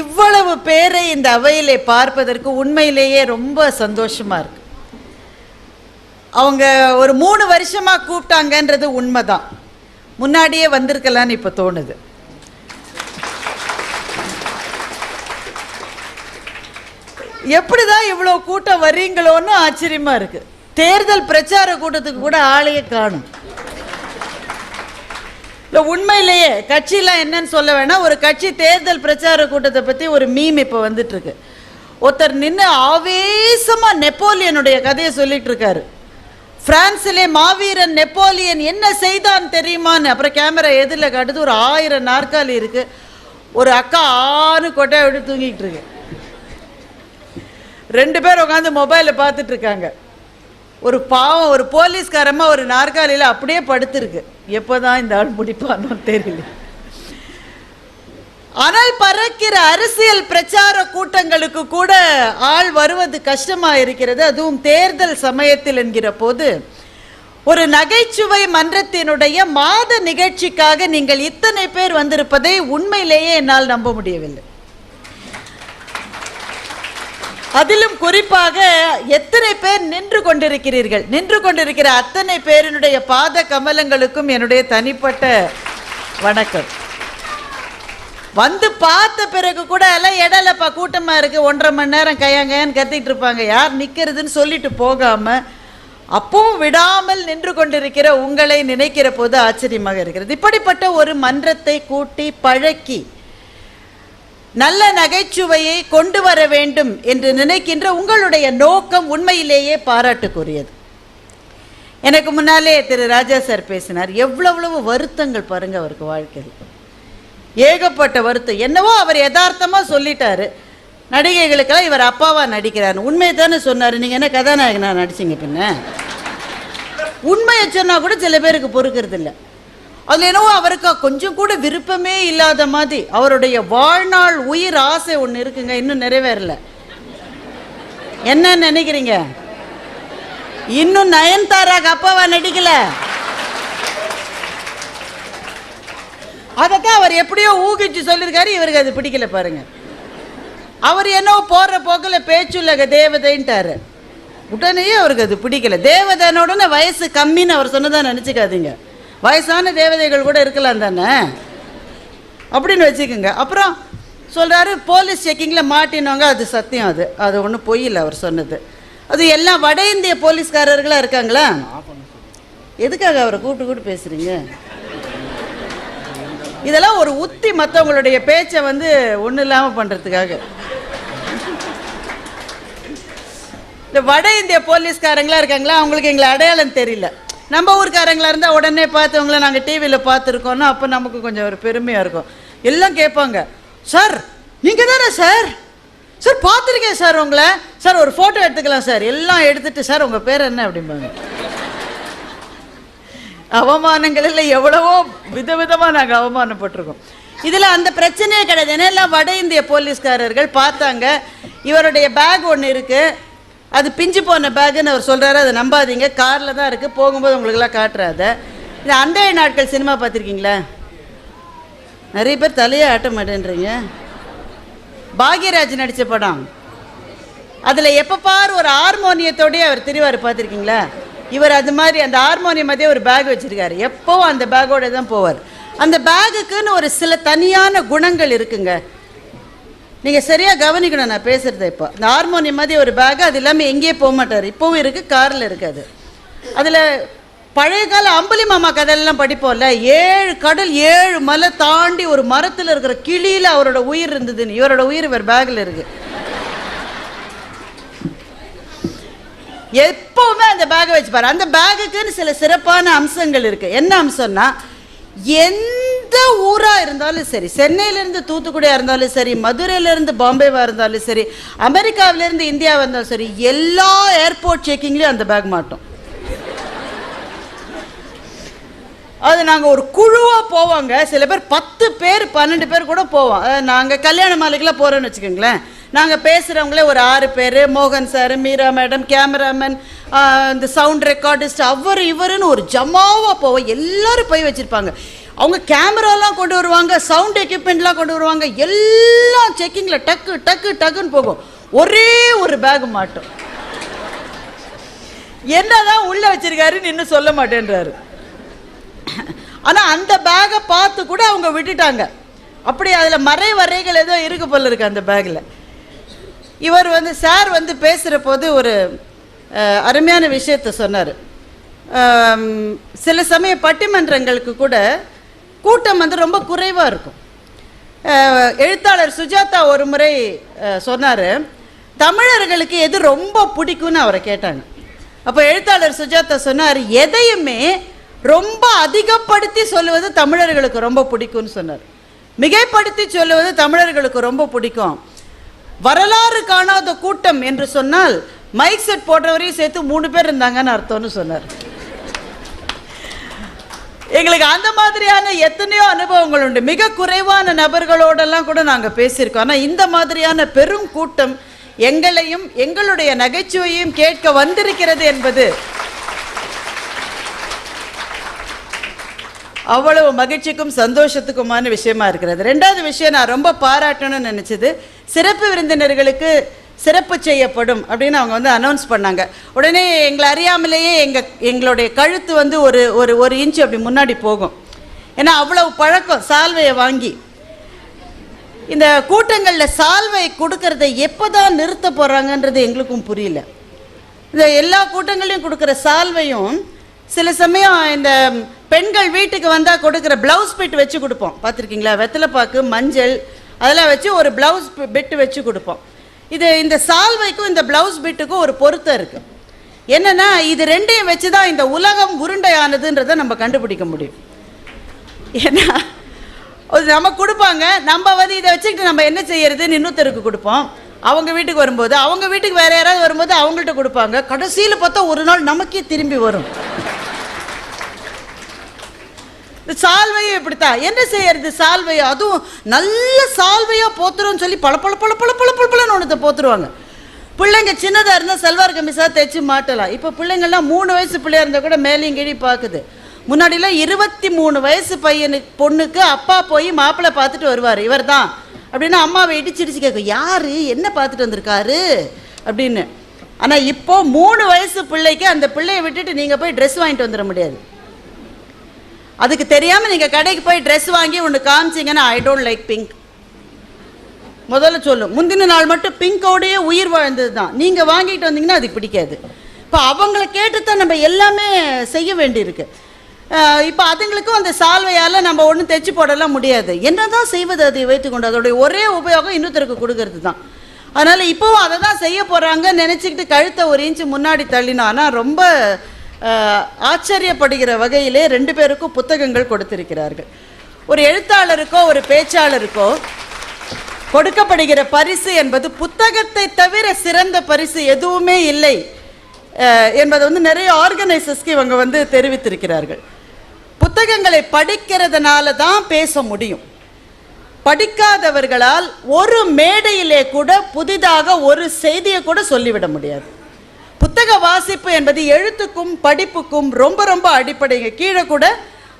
இவ்வளவு பேரை இந்த அவையிலே பார்ப்பதற்கு உண்மையிலேயே ரொம்ப சந்தோஷமா இருக்கு. அவங்க ஒரு 3 வருஷமா கூப்பிட்டாங்கன்றது உண்மைதான். முன்னாடியே வந்திருக்கலான்னு இப்ப தோணுது. எப்படிதான் இவ்வளவு கூட்டம் வர்றீங்களோன்னு ஆச்சரியமா இருக்கு. தேர்தல் பிரச்சார கூட்டத்துக்கு கூட ஆளையே காணும். உண்மையிலேயே கட்சியெல்லாம் என்னன்னு சொல்ல வேணாம். ஒரு கட்சி தேர்தல் பிரச்சார கூட்டத்தை பத்தி ஒரு மீம் இப்ப வந்துட்டு இருக்கு. ஒருத்தர் நின்று ஆவேசமா நெப்போலியனுடைய கதையை சொல்லிட்டு இருக்காரு. பிரான்சிலே மாவீரன் நெப்போலியன் என்ன செய்தான் தெரியுமான்னு. அப்புறம் கேமரா எதிரில் காட்டுது. ஒரு 1000 நாற்காலி இருக்கு. ஒரு அக்கா ஆணு கொட்டையை விட்டு தூங்கிட்டு இருக்கு. 2 பேர் உட்காந்து மொபைல பார்த்துட்டு இருக்காங்க. ஒரு பாவம் ஒரு போலீஸ்காரமா ஒரு நாற்காலியில் அப்படியே படுத்திருக்கு. எப்போதான் இந்த ஆள் முடிப்பானோ தெரியல. ஆனால் பறக்கிற அரசியல் பிரச்சார கூட்டங்களுக்கு கூட ஆள் வருவது கஷ்டமா இருக்கிறது. அதுவும் தேர்தல் சமயத்தில் என்கிற போது ஒரு நகைச்சுவை மன்றத்தினுடைய மாத நிகழ்ச்சிக்காக நீங்கள் இத்தனை பேர் வந்திருப்பதை உண்மையிலேயே என்னால் நம்ப முடியவில்லை. அதிலும் குறிப்பாக எத்தனை பேர் நின்று கொண்டிருக்கிறீர்கள். நின்று கொண்டிருக்கிற அத்தனை பேரினுடைய பாத கமலங்களுக்கும் என்னுடைய தனிப்பட்ட வணக்கம். வந்து பார்த்த பிறகு கூட எல்லாம் இடலப்பா கூட்டமா இருக்கு, 1.5 மணி நேரம் கையாங்கன்னு கத்திட்டு இருப்பாங்க. யார் நிக்கிறதுன்னு சொல்லிட்டு போகாம அப்பவும் விடாமல் நின்று கொண்டிருக்கிற உங்களை நினைக்கிற போது ஆச்சரியமாக இருக்கிறது. இப்படிப்பட்ட ஒரு மன்றத்தை கூட்டி பழக்கி நல்ல நகைச்சுவையை கொண்டு வர வேண்டும் என்று நினைக்கின்ற உங்களுடைய நோக்கம் உண்மையிலேயே பாராட்டுக்குரியது. எனக்கு முன்னாலே திரு ராஜா சார் பேசினார். எவ்வளவு வருத்தங்கள் பாருங்க அவருக்கு வாழ்க்கையில். ஏகப்பட்ட வருத்தம். என்னவோ அவர் யதார்த்தமா சொல்லிட்டாரு. நடிகைகளுக்கெல்லாம் இவர் அப்பாவா நடிக்கிறார். உண்மையை தானே சொன்னார். நீங்க என்ன கதாநாயகனா நடிச்சிங்க? பின்ன உண்மையை சொன்னா கூட சில பேருக்கு பொறுக்கிறது இல்லை. அதுல என்னவோ அவருக்கு கொஞ்சம் கூட விருப்பமே இல்லாத மாதிரி. அவருடைய வாழ்நாள் உயிர் ஆசை ஒன்று இருக்குங்க, இன்னும் நிறைவேறல. என்ன நினைக்கிறீங்க? இன்னும் நயன்தாராக்கு அப்பாவா நடிக்கல. அதைத்தான் அவர் எப்படியோ ஊகிச்சு சொல்லியிருக்காரு. இவருக்கு அது பிடிக்கல பாருங்க. அவர் என்னவோ போடுற போக்கில் பேச்சுலக தேவதைன்ட்டாரு. உடனே அவருக்கு அது பிடிக்கல. தேவதைனோடனே வயசு கம்மின்னு அவர் சொன்னதான் நினச்சிக்காதீங்க. வயசான தேவதைகள் கூட இருக்கலாம் தானே அப்படின்னு வச்சுக்கோங்க. அப்புறம் சொல்கிறாரு போலீஸ் செக்கிங்கில் மாட்டினவங்க. அது சத்தியம். அது ஒன்றும் பொய்யில்லை அவர் சொன்னது. அது எல்லாம் வட இந்திய போலீஸ்காரர்களாக இருக்காங்களா? எதுக்காக அவரை கூப்பிட்டு பேசுகிறீங்க? இதெல்லாம் ஒரு உத்தி, மற்றவங்களுடைய பேச்சை ஒன்றும் இல்லாமல் பண்ணுறதுக்காக. இந்த வட இந்திய போலீஸ்காரங்களா இருக்காங்களா, அவங்களுக்கு எங்களை அடையாளம் தெரியல. நம்ம ஊருக்காரங்களா இருந்தால் உடனே பார்த்தவங்கள நாங்கள் டிவியில் பார்த்துருக்கோன்னா அப்போ நமக்கு கொஞ்சம் ஒரு பெருமையாக இருக்கும். எல்லாம் கேட்பாங்க, சார் நீங்கள் தானே சார்? சார் பார்த்துருக்கேன் சார் உங்களை. சார் ஒரு ஃபோட்டோ எடுத்துக்கலாம் சார். எல்லாம் எடுத்துட்டு சார் உங்கள் பேர் என்ன அப்படிம்பாங்க. அவமானங்களில் எவ்வளவோ விதவிதமாக நாங்கள் அவமானப்பட்டிருக்கோம். இதில் அந்த பிரச்சனையே கிடையாது. ஏன்னா வட இந்திய போலீஸ்காரர்கள் பார்த்தாங்க. இவருடைய பேக் ஒன்று இருக்குது, அது பிஞ்சு போன பேக்குன்னு அவர் சொல்கிறாரு. அதை நம்பாதீங்க, காரில் தான் இருக்குது, போகும்போது உங்களுக்கெல்லாம் காட்டுறாத. இது அன்றைய நாட்கள் சினிமா பார்த்துருக்கீங்களா? நிறைய பேர் தலையே ஆட்ட மாட்டேன்றீங்க. பாக்யராஜ் நடித்த படம், அதில் எப்போ பாரு ஒரு ஹார்மோனியத்தோடய அவர் திரிவார், பார்த்துருக்கீங்களா? இவர் அது மாதிரி அந்த ஹார்மோனியம் மாதிரியே ஒரு பேக் வச்சுருக்காரு. எப்போவும் அந்த பேக்கோட தான் போவார். அந்த பேகுக்குன்னு ஒரு சில தனியான குணங்கள் இருக்குங்க. நீங்கள் சரியாக கவனிக்கணும் நான் பேசுகிறத. இப்போ இந்த ஹார்மோனியம் மாதிரி ஒரு பேக்கு, அது இல்லாமல் எங்கேயே போக மாட்டார். இப்போவும் இருக்குது, காரில் இருக்காது. அதில் பழைய கால அம்புலி மாமா கதையெல்லாம் படிப்போம்ல, 7 கடல் 7 மலை தாண்டி ஒரு மரத்தில் இருக்கிற கிளியில் அவரோட உயிர் இருந்ததுன்னு. இவரோட உயிர் இவர் பேக்கில் இருக்குது. எப்பவுமே அந்த பேக்கை வச்சுப்பாரு. அந்த பேக்குக்குன்னு சில சிறப்பான அம்சங்கள் இருக்கு. என்ன அம்சம்னா, எந்த ஊரா இருந்தாலும் சரி, சென்னையிலேருந்து தூத்துக்குடியா இருந்தாலும் சரி, மதுரையிலேருந்து பாம்பேவா இருந்தாலும் சரி, அமெரிக்காவிலேருந்து இந்தியாவா இருந்தாலும் சரி, எல்லா ஏர்போர்ட் செக்கிங்லேயும் அந்த பேக் மாட்டோம். அது நாங்கள் ஒரு குழுவாக போவாங்க. சில பேர் 10 பேர் 12 பேர் கூட போவோம். நாங்கள் கல்யாண மாலைக்கெல்லாம் போகிறோன்னு வச்சுக்கோங்களேன். நாங்கள் பேசுகிறவங்களே ஒரு 6 பேர், மோகன் சார், மீரா மேடம், கேமராமேன், இந்த சவுண்ட் ரெக்கார்டிஸ்ட், அவர் இவருன்னு ஒரு ஜமாவாக போவோம். எல்லோரும் போய் வச்சுருப்பாங்க. அவங்க கேமராலாம் கொண்டு வருவாங்க, சவுண்ட் எக்யூப்மெண்ட்லாம் கொண்டு வருவாங்க. எல்லாம் செக்கிங்கில் டக்கு டக்கு டக்குன்னு போகும். ஒரே ஒரு பேக் மாட்டோம். என்னதான் உள்ளே வச்சிருக்காருன்னு இன்னும் சொல்ல மாட்டேன்றாரு. ஆனால் அந்த பேக்கை பார்த்து கூட அவங்க விட்டுட்டாங்க. அப்படி அதில் மறைவரைகள் ஏதோ இருக்கு போல இருக்கு அந்த பேக்கில். இவர் சார் பேசுகிற போது ஒரு அருமையான விஷயத்தை சொன்னார். சில சமயம் பட்டிமன்றங்களுக்கு கூட கூட்டம் ரொம்ப குறைவாக இருக்கும். எழுத்தாளர் சுஜாதா ஒரு முறை சொன்னார், தமிழர்களுக்கு எது ரொம்ப பிடிக்கும்னு அவரை கேட்டாங்க. அப்போ எழுத்தாளர் சுஜாதா சொன்னார், எதையுமே ரொம்ப அதிகப்படுத்தி சொல்லுவது தமிழர்களுக்கு ரொம்ப பிடிக்கும்னு சொன்னார். மிகைப்படுத்தி சொல்லுவது தமிழர்களுக்கு ரொம்ப பிடிக்கும். வரலாறு காணாத கூட்டம் என்று சொன்னால் மைக் செட் போடுறவரையும் சேர்த்து 3 பேர் இருந்தாங்கன்னு அர்த்தம்னு சொன்னார். எங்களுக்கு அந்த மாதிரியான எத்தனையோ அனுபவங்கள் உண்டு. மிக குறைவான நபர்களோடெல்லாம் கூட நாங்கள் பேசியிருக்கோம். ஆனால் இந்த மாதிரியான பெரும் கூட்டம் எங்களையும் எங்களுடைய நகைச்சுவையும் கேட்க வந்திருக்கிறது என்பது அவ்வளவு மகிழ்ச்சிக்கும் சந்தோஷத்துக்குமான விஷயமா இருக்கிறது. 2வது விஷயம் நான் ரொம்ப பாராட்டணும்னு நினச்சது, சிறப்பு விருந்தினர்களுக்கு சிறப்பு செய்யப்படும் அப்படின்னு அவங்க அனௌன்ஸ் பண்ணாங்க. உடனே எங்களை அறியாமலேயே எங்களுடைய கழுத்து ஒரு இன்ச்சு அப்படி முன்னாடி போகும். ஏன்னா அவ்வளவு பழக்கம் சால்வையை வாங்கி. இந்த கூட்டங்களில் சால்வை கொடுக்கறதை எப்போ தான் நிறுத்த போகிறாங்கன்றது எங்களுக்கும் புரியல. இந்த எல்லா கூட்டங்களையும் கொடுக்குற சால்வையும் சில சமயம் இந்த பெண்கள் வீட்டுக்கு வந்தால் கொடுக்குற ப்ளவுஸ் பிட் வச்சு கொடுப்போம், பார்த்துருக்கீங்களா? வெத்தலைப்பாக்கு, மஞ்சள் அதெல்லாம் வச்சு ஒரு ப்ளவுஸ் பிட்டு வச்சு கொடுப்போம். இந்த சால்வைக்கும் இந்த ப்ளவுஸ் பிட்டுக்கும் ஒரு பொருத்தம் இருக்குது. என்னென்னா இது 2ஐயும் வச்சு தான் இந்த உலகம் உருண்டையானதுன்றதை நம்ம கண்டுபிடிக்க முடியும். ஏன்னா நம்ம கொடுப்பாங்க, நம்ம இதை வச்சுக்கிட்டு நம்ம என்ன செய்யறதுன்னு இன்னொருத்தருக்கு கொடுப்போம். அவங்க வீட்டுக்கு வரும்போது, அவங்க வீட்டுக்கு வேற யாராவது வரும்போது அவங்கள்ட்ட கொடுப்பாங்க. கடைசியில் பார்த்தா ஒரு நாள் நமக்கே திரும்பி வரும். இந்த சால்வையும் இப்படித்தான். என்ன செய்யறது? சால்வையோ அதுவும் நல்ல சால்வையா போத்துறோம்னு சொல்லி பல பல பல பல பல பல பலன்னு ஒன்றத்தை போத்துருவாங்க. பிள்ளைங்க சின்னதாக இருந்தால் சல்வார் கமிஸாக தைச்சு மாட்டலாம். இப்போ பிள்ளைங்கள்லாம் 3 வயசு பிள்ளையா இருந்தால் கூட மேலேயும் கீழே பார்க்குது. முன்னாடிலாம் 23 வயசு பொண்ணுக்கு அப்பா போய் மாப்பிள்ளை பார்த்துட்டு வருவார், இவர் தான் அப்படின்னா அம்மாவை இடிச்சிடிச்சு கேட்கும், யார் என்ன பார்த்துட்டு வந்திருக்காரு அப்படின்னு. ஆனால் இப்போ 3 வயசு பிள்ளைக்கு அந்த பிள்ளையை விட்டுட்டு நீங்கள் போய் ட்ரெஸ் வாங்கிட்டு வந்துட முடியாது. அதுக்கு தெரியாமல் நீங்கள் கடைக்கு போய் ட்ரெஸ் வாங்கி ஒன்று காமிச்சிங்கன்னா ஐ டோன்ட் லைக் பிங்க் முதல்ல சொல்லும். முந்தின நாள் மட்டும் பிங்கோடையே உயிர் வாழ்ந்தது தான். நீங்கள் வாங்கிட்டு வந்தீங்கன்னா அதுக்கு பிடிக்காது. இப்போ அவங்கள கேட்டு தான் நம்ம எல்லாமே செய்ய வேண்டியிருக்கு. இப்போ அதுங்களுக்கும் அந்த சால்வையால் நம்ம ஒன்றும் தைச்சி போடலாம் முடியாது. என்ன தான் செய்வது? அதை வைத்துக்கொண்டு அதோடைய ஒரே உபயோகம் இன்னொருத்தருக்கு கொடுக்கறது தான். அதனால் இப்போவும் அதை தான் செய்ய போகிறாங்கன்னு நினச்சிக்கிட்டு கழுத்தை 1 இன்ச்சு முன்னாடி தள்ளினோம். ஆனால் ரொம்ப ஆச்சரியப்படுகிற வகையிலே 2 பேருக்கும் புத்தகங்கள் கொடுத்திருக்கிறார்கள். ஒரு எழுத்தாளருக்கோ ஒரு பேச்சாளருக்கோ கொடுக்கப்படுகிற பரிசு என்பது புத்தகத்தை தவிர சிறந்த பரிசு எதுவுமே இல்லை என்பதை நிறைய ஆர்கனைசர்ஸ்க்கு இவங்க தெரிவித்திருக்கிறார்கள். புத்தகங்களை படிக்கிறதுனால தான் பேச முடியும். படிக்காதவர்களால் ஒரு மேடையிலே கூட புதிதாக ஒரு செய்தியை கூட சொல்லிவிட முடியாது. புத்தக வாசிப்பு என்பது எழுத்துக்கும் படிப்புக்கும் ரொம்ப ரொம்ப அடிப்படைங்க. கீழே கூட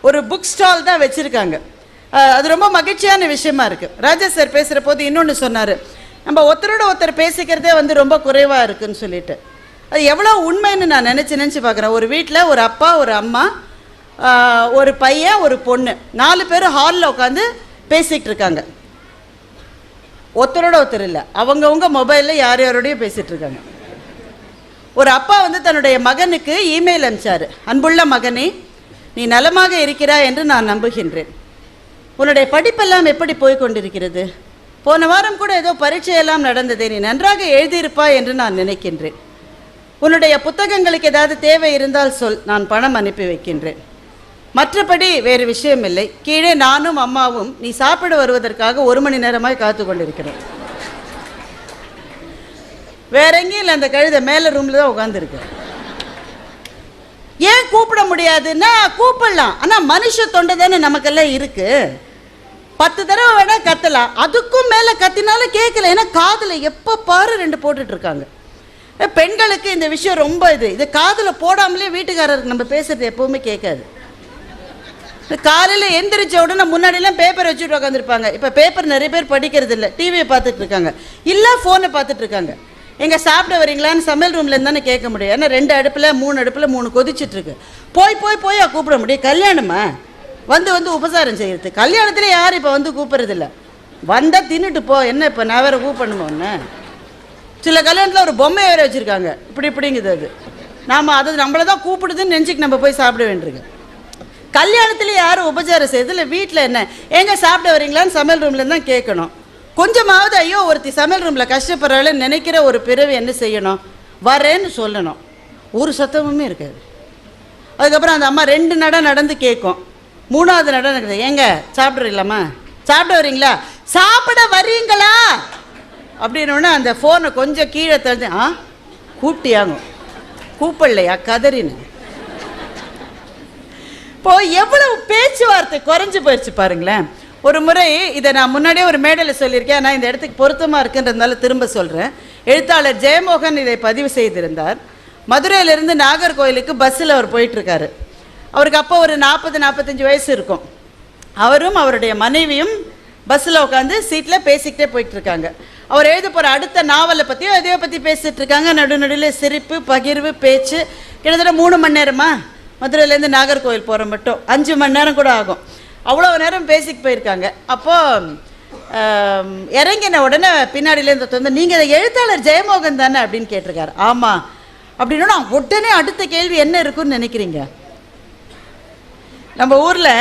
ஒரு புக் ஸ்டால் தான் வச்சுருக்காங்க. அது ரொம்ப மகிழ்ச்சியான விஷயமா இருக்குது. ராஜா சார் பேசுகிற போது இன்னொன்று சொன்னார், நம்ம ஒருத்தரோட ஒருத்தர் பேசிக்கிறதே ரொம்ப குறைவாக இருக்குன்னு சொல்லிட்டு. அது எவ்வளோ உண்மைன்னு நான் நினச்சி பார்க்குறேன். ஒரு வீட்டில் ஒரு அப்பா, ஒரு அம்மா, ஒரு பையன், ஒரு பொண்ணு, 4 பேர் ஹாலில் உட்காந்து பேசிகிட்டு இருக்காங்க. ஒருத்தரோட ஒருத்தர் இல்லை, அவங்கவுங்க மொபைலில் யார் யாரோடையும் பேசிகிட்டு இருக்காங்க. ஒரு அப்பா தன்னுடைய மகனுக்கு இமெயில் அனுப்பிச்சார், அன்புள்ள மகனே, நீ நலமாக இருக்கிறாய் என்று நான் நம்புகின்றேன். உன்னுடைய படிப்பெல்லாம் எப்படி போய்கொண்டிருக்கிறது? போன வாரம் கூட ஏதோ பரீட்சையெல்லாம் நடந்ததே, நீ நன்றாக எழுதியிருப்பாய் என்று நான் நினைக்கின்றேன். உன்னுடைய புத்தகங்களுக்கு ஏதாவது தேவை இருந்தால் சொல், நான் பணம் அனுப்பி வைக்கின்றேன். மற்றபடி வேறு விஷயம் இல்லை. கீழே நானும் அம்மாவும் நீ சாப்பிட வருவதற்காக 1 மணி நேரமாய் காத்து கொண்டிருக்கிறோம். வேற எங்கேயும் இல்லை, அந்த கழுதை மேலே ரூமில் தான் உட்காந்துருக்கு. ஏன் கூப்பிட முடியாதுன்னா கூப்பிடலாம், ஆனால் மனுஷ தொண்டை தானே நமக்கெல்லாம் இருக்கு. 10 தடவை வேணா கத்தலாம், அதுக்கும் மேலே கத்தினாலும் கேட்கல. ஏன்னா காதில் எப்போ பாரு 2 போட்டுட்டு இருக்காங்க. பெண்களுக்கு இந்த விஷயம் ரொம்ப இது காதில் போடாமலே வீட்டுக்காரருக்கு நம்ம பேசுறது எப்பவுமே கேட்காது. காலையில் எந்திரிச்ச உடனே முன்னாடிலாம் பேப்பர் வச்சுட்டு உட்காந்துருப்பாங்க. இப்போ பேப்பர் நிறைய பேர் படிக்கிறது இல்லை, டிவியை பார்த்துட்டு இருக்காங்க, இல்லை ஃபோனை பார்த்துட்டு இருக்காங்க. எங்கே சாப்பிட வரீங்களான்னு சமையல் ரூம்லேருந்து தானே கேட்க முடியும். ஏன்னா 2 அடுப்பில் 3 அடுப்பில் 3 கொதிச்சுட்ருக்கு. போய் கூப்பிட முடியும். கல்யாணமா வந்து உபசாரம் செய்கிறது. கல்யாணத்தில் யாரும் இப்போ வந்து கூப்பிட்றதில்ல. வந்தால் தின்னுட்டு போ, என்ன இப்போ நான் வேறு கூப்பிடணுமா ஒன்று. சில கல்யாணத்தில் ஒரு பொம்மை வேறு வச்சுருக்காங்க, இப்படிங்குது. அது நாம் அது நம்மளை தான் கூப்பிடுதுன்னு நினச்சிக்கு நம்ம போய் சாப்பிட வேண்டியிருக்கு. கல்யாணத்துலேயே யாரும் உபச்சாரம் செய்யுது இல்லை. வீட்டில் என்ன எங்கே சாப்பிட வரீங்களான்னு சமையல் ரூம்லேருந்து தான் கேட்கணும். கொஞ்சமாவது ஐயோ ஒருத்தி சமையல் ரூமில் கஷ்டப்படுறாள் நினைக்கிற ஒரு பிறவி என்ன செய்யணும், வரேன்னு சொல்லணும். ஒரு சத்தமுமே இருக்காது. அதுக்கப்புறம் அந்த அம்மா 2 நட நடந்து கேட்கும். 3வது நட நடக்குது, ஏங்க சாப்பிட்றீங்களாம்மா, சாப்பிட வரீங்களா, சாப்பிட வரீங்களா அப்படின்னோடனே அந்த ஃபோனை கொஞ்சம் கீழே தள்ளி கூப்பிட்டியாங்க, கூப்பிடலையா கதறின்னு. இப்போ எவ்வளவு பேச்சுவார்த்தை குறைஞ்சு போயிடுச்சு பாருங்களேன். ஒரு முறை இதை நான் முன்னாடியே ஒரு மேடையில் சொல்லியிருக்கேன், ஆனால் இந்த இடத்துக்கு பொருத்தமாக இருக்குன்றதுனால திரும்ப சொல்கிறேன். எழுத்தாளர் ஜெயமோகன் இதை பதிவு செய்திருந்தார். மதுரையிலிருந்து நாகர்கோயிலுக்கு பஸ்ஸில் அவர் போயிட்டுருக்காரு. அவருக்கு அப்போ ஒரு 40-45 வயசு இருக்கும். அவரும் அவருடைய மனைவியும் பஸ்ஸில் உட்காந்து சீட்டில் பேசிக்கிட்டே போயிட்டுருக்காங்க. அவர் எழுத போகிற அடுத்த நாவலை பற்றியும் இதையை பற்றி பேசிகிட்டு இருக்காங்க. நடுநடுவில் சிரிப்பு பகிர்வு பேச்சு. கிட்டத்தட்ட 3 மணி நேரமா மதுரையிலேருந்து நாகர்கோவில் போகிற மட்டும் 5 மணி நேரம் கூட ஆகும். அவ்வளோ நேரம் பேசிக்கு போயிருக்காங்க. அப்போது இறங்கின உடனே பின்னாடியிலேருந்து வந்து நீங்கள் எழுத்தாளர் ஜெயமோகன் தானே அப்படின்னு கேட்டிருக்காரு. ஆமாம் அப்படின்னா உடனே அடுத்த கேள்வி என்ன இருக்குன்னு நினைக்கிறீங்க? நம்ம ஊரில்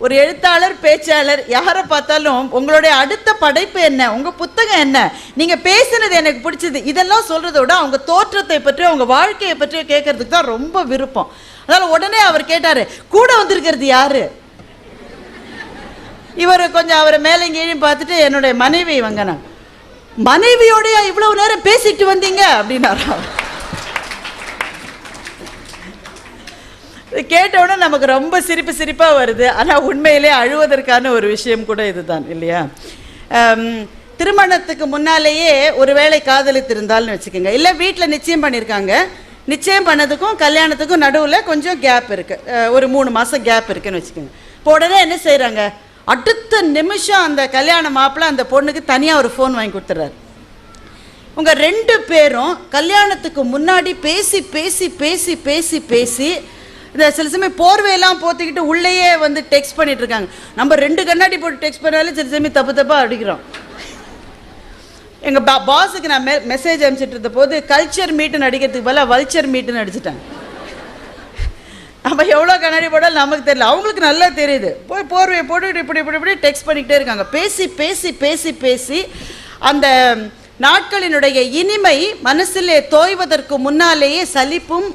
ஒரு எழுத்தாளர் பேச்சாளர் யாரை பார்த்தாலும் உங்களுடைய அடுத்த படைப்பு என்ன, உங்கள் புத்தகம் என்ன, நீங்கள் பேசினது எனக்கு பிடிச்சது, இதெல்லாம் சொல்கிறத விட அவங்க தோற்றத்தை பற்றி அவங்க வாழ்க்கையை பற்றி கேட்கறதுக்கு தான் ரொம்ப விருப்பம். அதனால் உடனே அவர் கேட்டார், கூட வந்திருக்கிறது யாரு? இவர் கொஞ்சம் அவரை மேலே கீழையும் பார்த்துட்டு என்னுடைய மனைவி இவங்கண்ணா. மனைவியோடைய இவ்வளவு நேரம் பேசிட்டு வந்தீங்க அப்படின்னாரா? கேட்டவுடனே நமக்கு ரொம்ப சிரிப்பாக வருது. ஆனால் உண்மையிலே அழுவதற்கான ஒரு விஷயம் கூட இதுதான் இல்லையா? திருமணத்துக்கு முன்னாலேயே ஒரு வேளை காதலித்திருந்தால்னு வச்சுக்கோங்க, இல்லை வீட்டில் நிச்சயம் பண்ணியிருக்காங்க, நிச்சயம் பண்ணதுக்கும் கல்யாணத்துக்கும் நடுவில் கொஞ்சம் கேப் இருக்குது, ஒரு 3 மாதம் கேப் இருக்குன்னு வச்சுக்கோங்க. இப்போ உடனே என்ன செய்கிறாங்க, அடுத்த நிமிஷம் அந்த கல்யாண மாப்பிள்ளை அந்த பொண்ணுக்கு தனியாக ஒரு ஃபோன் வாங்கி கொடுத்துட்றாரு. உங்கள் 2 பேரும் கல்யாணத்துக்கு முன்னாடி பேசி பேசி பேசி பேசி பேசி இந்த சில சமயம் போர்வையெல்லாம் போத்திக்கிட்டு உள்ளேயே வந்து டெக்ஸ்ட் பண்ணிட்டு இருக்காங்க. நம்ம 2 கண்ணாடி போட்டு டெக்ஸ்ட் பண்ணாலும் சில சமயம் தப்பாக அடிக்கிறோம். எங்கள் பாஸுக்கு நான் மெசேஜ் அனுப்பிச்சிட்டு இருந்த போது கல்ச்சர் மீட்டுன்னு அடிக்கிறதுக்கு பதிலாக வல்ச்சர் மீட்டுன்னு அடிச்சிட்டேன். நம்ம எவ்வளோ கண்ணாடி போட்டாலும் நமக்கு தெரியல, அவங்களுக்கு நல்லா தெரியுது. போய் போர்வையை போட்டு இப்படி டெக்ஸ்ட் பண்ணிக்கிட்டே இருக்காங்க. பேசி பேசி பேசி பேசி அந்த நாட்களினுடைய இனிமை மனசிலே தோய்வதற்கு முன்னாலேயே சலிப்பும்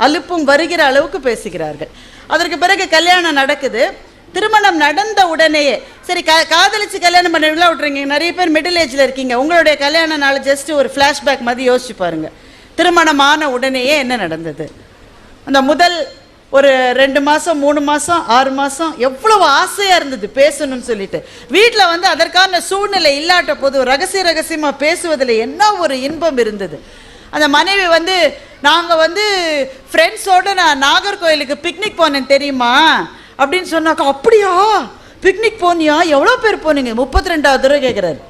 அலுப்பும் வருகிற அளவுக்கு பேசுகிறார்கள். அதற்கு பிறகு கல்யாணம் நடக்குது. திருமணம் நடந்த உடனேயே சரி காதலிச்சு கல்யாணம் பண்ணுவீங்களா விட்டுறீங்க. நிறைய பேர் மிடில் ஏஜில் இருக்கீங்க. உங்களுடைய கல்யாண நாள் ஜஸ்ட் ஒரு ஃப்ளாஷ்பேக் மாதிரி யோசிச்சு பாருங்க. திருமணம் ஆன உடனேயே என்ன நடந்தது? அந்த முதல் ஒரு 2 மாதம் 3 மாதம் 6 மாதம் எவ்வளவு ஆசையாக இருந்தது பேசணும்னு சொல்லிட்டு. வீட்டில் வந்து அதற்கான சூழ்நிலை இல்லாட்ட போது ரகசியமாக பேசுவதில் என்ன ஒரு இன்பம் இருந்தது. அந்த மனைவி வந்து நாங்கள் வந்து ஃப்ரெண்ட்ஸோடு நான் நாகர்கோயிலுக்கு பிக்னிக் போனேன் தெரியுமா அப்படின்னு சொன்னாக்கா, அப்படியா பிக்னிக் போனியா, எவ்வளோ பேர் போனீங்க? 32வது தடவை கேட்குறாரு.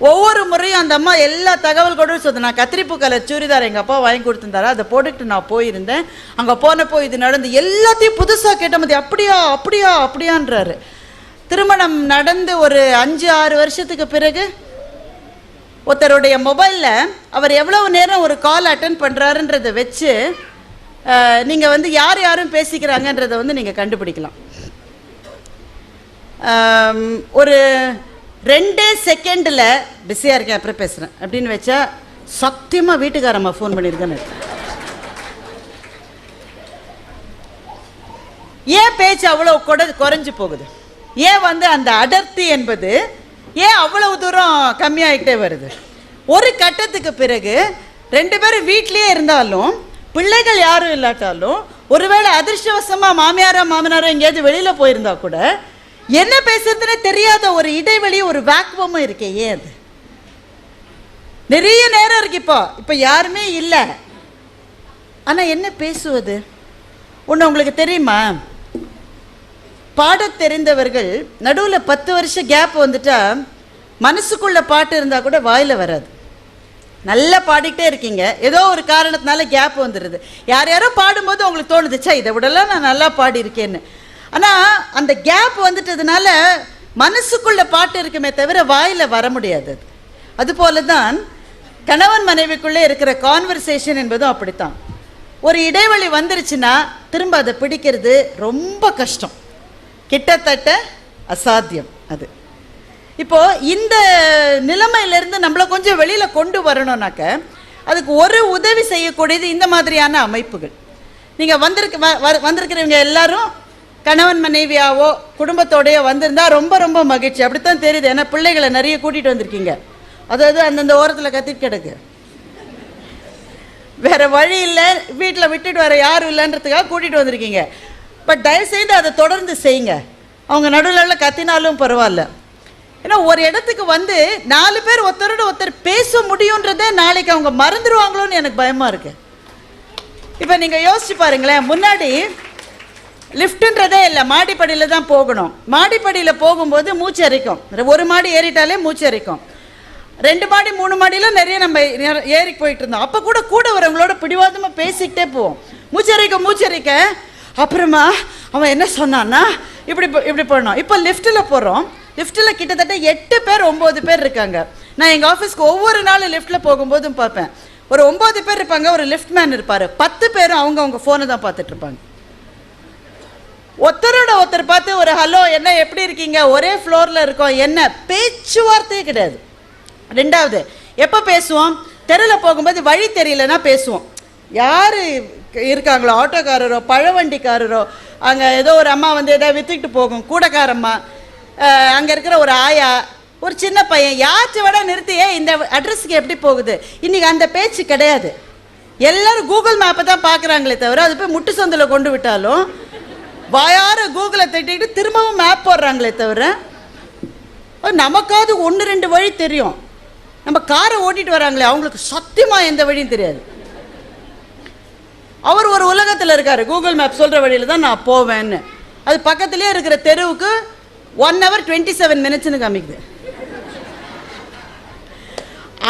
ஒவ்வொரு முறையும் அந்த அம்மா எல்லா தகவல் கூட சொல்லுது. நான் கத்திரிப்பூ கலர் சூரிதார் எங்கள் அப்பா வாங்கி கொடுத்துருந்தாரா, அதை போட்டுக்கிட்டு நான் போயிருந்தேன், அங்கே போனப்போ இது நடந்து எல்லாத்தையும் புதுசாக கேட்ட மாதிரி அப்படியா அப்படியா அப்படியான்றாரு. திருமணம் நடந்து ஒரு 5-6 வருஷத்துக்கு பிறகு ஒருத்தருடைய மொபைலில் அவர் எவ்வளவு நேரம் ஒரு கால் அட்டன் பண்ணுறாருன்றதை வச்சு நீங்கள் வந்து யாரும் பேசிக்கிறாங்கன்றதை வந்து நீங்கள் கண்டுபிடிக்கலாம். ஒரு 2 செகண்டில் பிஸியாக இருக்கேன் அப்புறம் பேசுகிறேன் அப்படின்னு வச்சா சத்தியமாக வீட்டுக்காரம்மா ஃபோன் பண்ணியிருக்கேன்னு. ஏன் பேச்சு அவ்வளோ குறைஞ்சு போகுது? ஏன் வந்து அந்த அடர்த்தி என்பது ஏன் அவ்வளவு தூரம் கம்மியாகிட்டே வருது? ஒரு கட்டத்துக்கு பிறகு 2 பேரும் வீட்லேயே இருந்தாலும் பிள்ளைகள் யாரும் இல்லாட்டாலும் ஒருவேளை அதிர்ஷ்டவசமாக மாமியாரோ எங்கேயாவது வெளியில் போயிருந்தா கூட என்ன பேசுறதுன்னு தெரியாத ஒரு இடைவெளி, ஒரு வேக்குவமும் இருக்கே. ஏன் அது? நிறைய நேரம் இருக்கு. இப்போ யாருமே இல்லை, ஆனால் என்ன பேசுவது? ஒன்று உங்களுக்கு தெரியுமா? பாட தெரிந்தவர்கள் நடுவில் 10 வருஷம் கேப் வந்துட்டா மனசுக்குள்ள பாட்டு இருந்தால் கூட வாயில் வராது. நல்லா பாடிக்கிட்டே இருக்கீங்க, ஏதோ ஒரு காரணத்தினால கேப் வந்துடுது. யாரோ பாடும்போது உங்களுக்கு தோணுதுச்சா இதை விடலாம் நான் நல்லா பாடியிருக்கேன்னு. ஆனால் அந்த கேப் வந்துட்டதுனால மனசுக்குள்ள பாட்டு இருக்குமே தவிர வாயில் வர முடியாது. அதுபோல தான் கணவன் மனைவிக்குள்ளே இருக்கிற கான்வர்சேஷன் என்பதும் அப்படித்தான். ஒரு இடைவெளி வந்துருச்சுன்னா திரும்ப அதை பிடிக்கிறது ரொம்ப கஷ்டம், கிட்டத்தட்ட அசாத்தியம். அது இப்போ இந்த நிலைமையிலேருந்து நம்மளை கொஞ்சம் வெளியில் கொண்டு வரணும்னாக்க அதுக்கு ஒரு உதவி செய்யக்கூடியது இந்த மாதிரியான அமைப்புகள். நீங்கள் வந்திருக்கிறவங்க எல்லாரும் கணவன் மனைவியாவோ குடும்பத்தோடையோ வந்திருந்தா ரொம்ப ரொம்ப மகிழ்ச்சி. அப்படித்தான் தெரியுது, ஏன்னா பிள்ளைகளை நிறைய கூட்டிகிட்டு வந்திருக்கீங்க. அதாவது அந்தந்த ஓரத்தில் கத்திட்டு கிடக்கு, வேற வழி இல்லை, வீட்டில் விட்டுட்டு வர யாரும் இல்லைன்றதுக்காக கூட்டிகிட்டு வந்திருக்கீங்க. பட் தயவுசெய்து அதை தொடர்ந்து செய்யுங்க. அவங்க நடுவில் கத்தினாலும் பரவாயில்ல. ஏன்னா ஒரு இடத்துக்கு வந்து 4 பேர் ஒருத்தரோட ஒருத்தர் பேச முடியுன்றதே நாளைக்கு அவங்க மறந்துடுவாங்களோன்னு எனக்கு பயமாக இருக்கு. இப்போ நீங்கள் யோசிச்சு பாருங்களேன், முன்னாடி லிஃப்ட்டுன்றதே இல்லை, மாடிப்படியில் தான் போகணும். மாடிப்படியில் போகும்போது மூச்சு அரிக்கும். ஒரு மாடி ஏறிட்டாலே மூச்சு அரிக்கும். 2 மாடி 3 மாடியில் நிறைய நம்ம ஏறி போயிட்டு இருந்தோம். அப்போ கூட வரவங்களோட பிடிவாதமாக பேசிக்கிட்டே போவோம். மூச்சரிக்க அப்புறமா அவன் என்ன சொன்னான்னா இப்படி போடணும். இப்போ லிஃப்ட்டில் போகிறோம். லிஃப்ட்டில் கிட்டத்தட்ட 8 பேர் 9 பேர் இருக்காங்க. நான் எங்கள் ஆஃபீஸ்க்கு ஒவ்வொரு நாளும் லிஃப்ட்டில் போகும்போதும் பார்ப்பேன், ஒரு 9 பேர் இருப்பாங்க, ஒரு லிஃப்ட் மேன் இருப்பார். 10 பேரும் அவங்க ஃபோனை தான் பார்த்துட்டு இருப்பாங்க. ஒருத்தரோட ஒருத்தர் பார்த்து ஒரு ஹலோ, என்ன எப்படி இருக்கீங்க, ஒரே ஃப்ளோரில் இருக்கோம், என்ன பேச்சுவார்த்தையே கிடையாது. 2வது, எப்போ பேசுவோம்? தெருவில் போகும்போது வழி தெரியலன்னா பேசுவோம். யார் இருக்காங்களோ, ஆட்டோக்காரரோ பழவண்டிக்காரரோ, அங்கே ஏதோ ஒரு அம்மா வந்து ஏதாவது விற்றுக்கிட்டு போகும், கூடக்காரம்மா, அங்கே இருக்கிற ஒரு ஆயா, ஒரு சின்ன பையன், யார்கிட்ட விட நிறுத்தியே இந்த அட்ரஸுக்கு எப்படி போகுது. இன்றைக்கி அந்த பேச்சு கிடையாது. எல்லோரும் கூகுள் மேப்பை தான் பார்க்குறாங்களே தவிர அது போய் முட்டு சந்தில் கொண்டு விட்டாலும் வாயார கூகுளை தட்டிக்கிட்டு திரும்பவும் மேப் போடுறாங்களே தவிர நமக்காவது 1-2 வழி தெரியும். நம்ம காரை ஓட்டிட்டு வராங்களே அவங்களுக்கு சத்தியமாக எந்த வழியும் தெரியாது. அவர் ஒரு உலகத்தில் இருக்கார், கூகுள் மேப் சொல்கிற வழியில் தான் நான் போவேன்னு. அது பக்கத்துலேயே இருக்கிற தெருவுக்கு 1 hour 27 minutesன்னு காமிக்குது.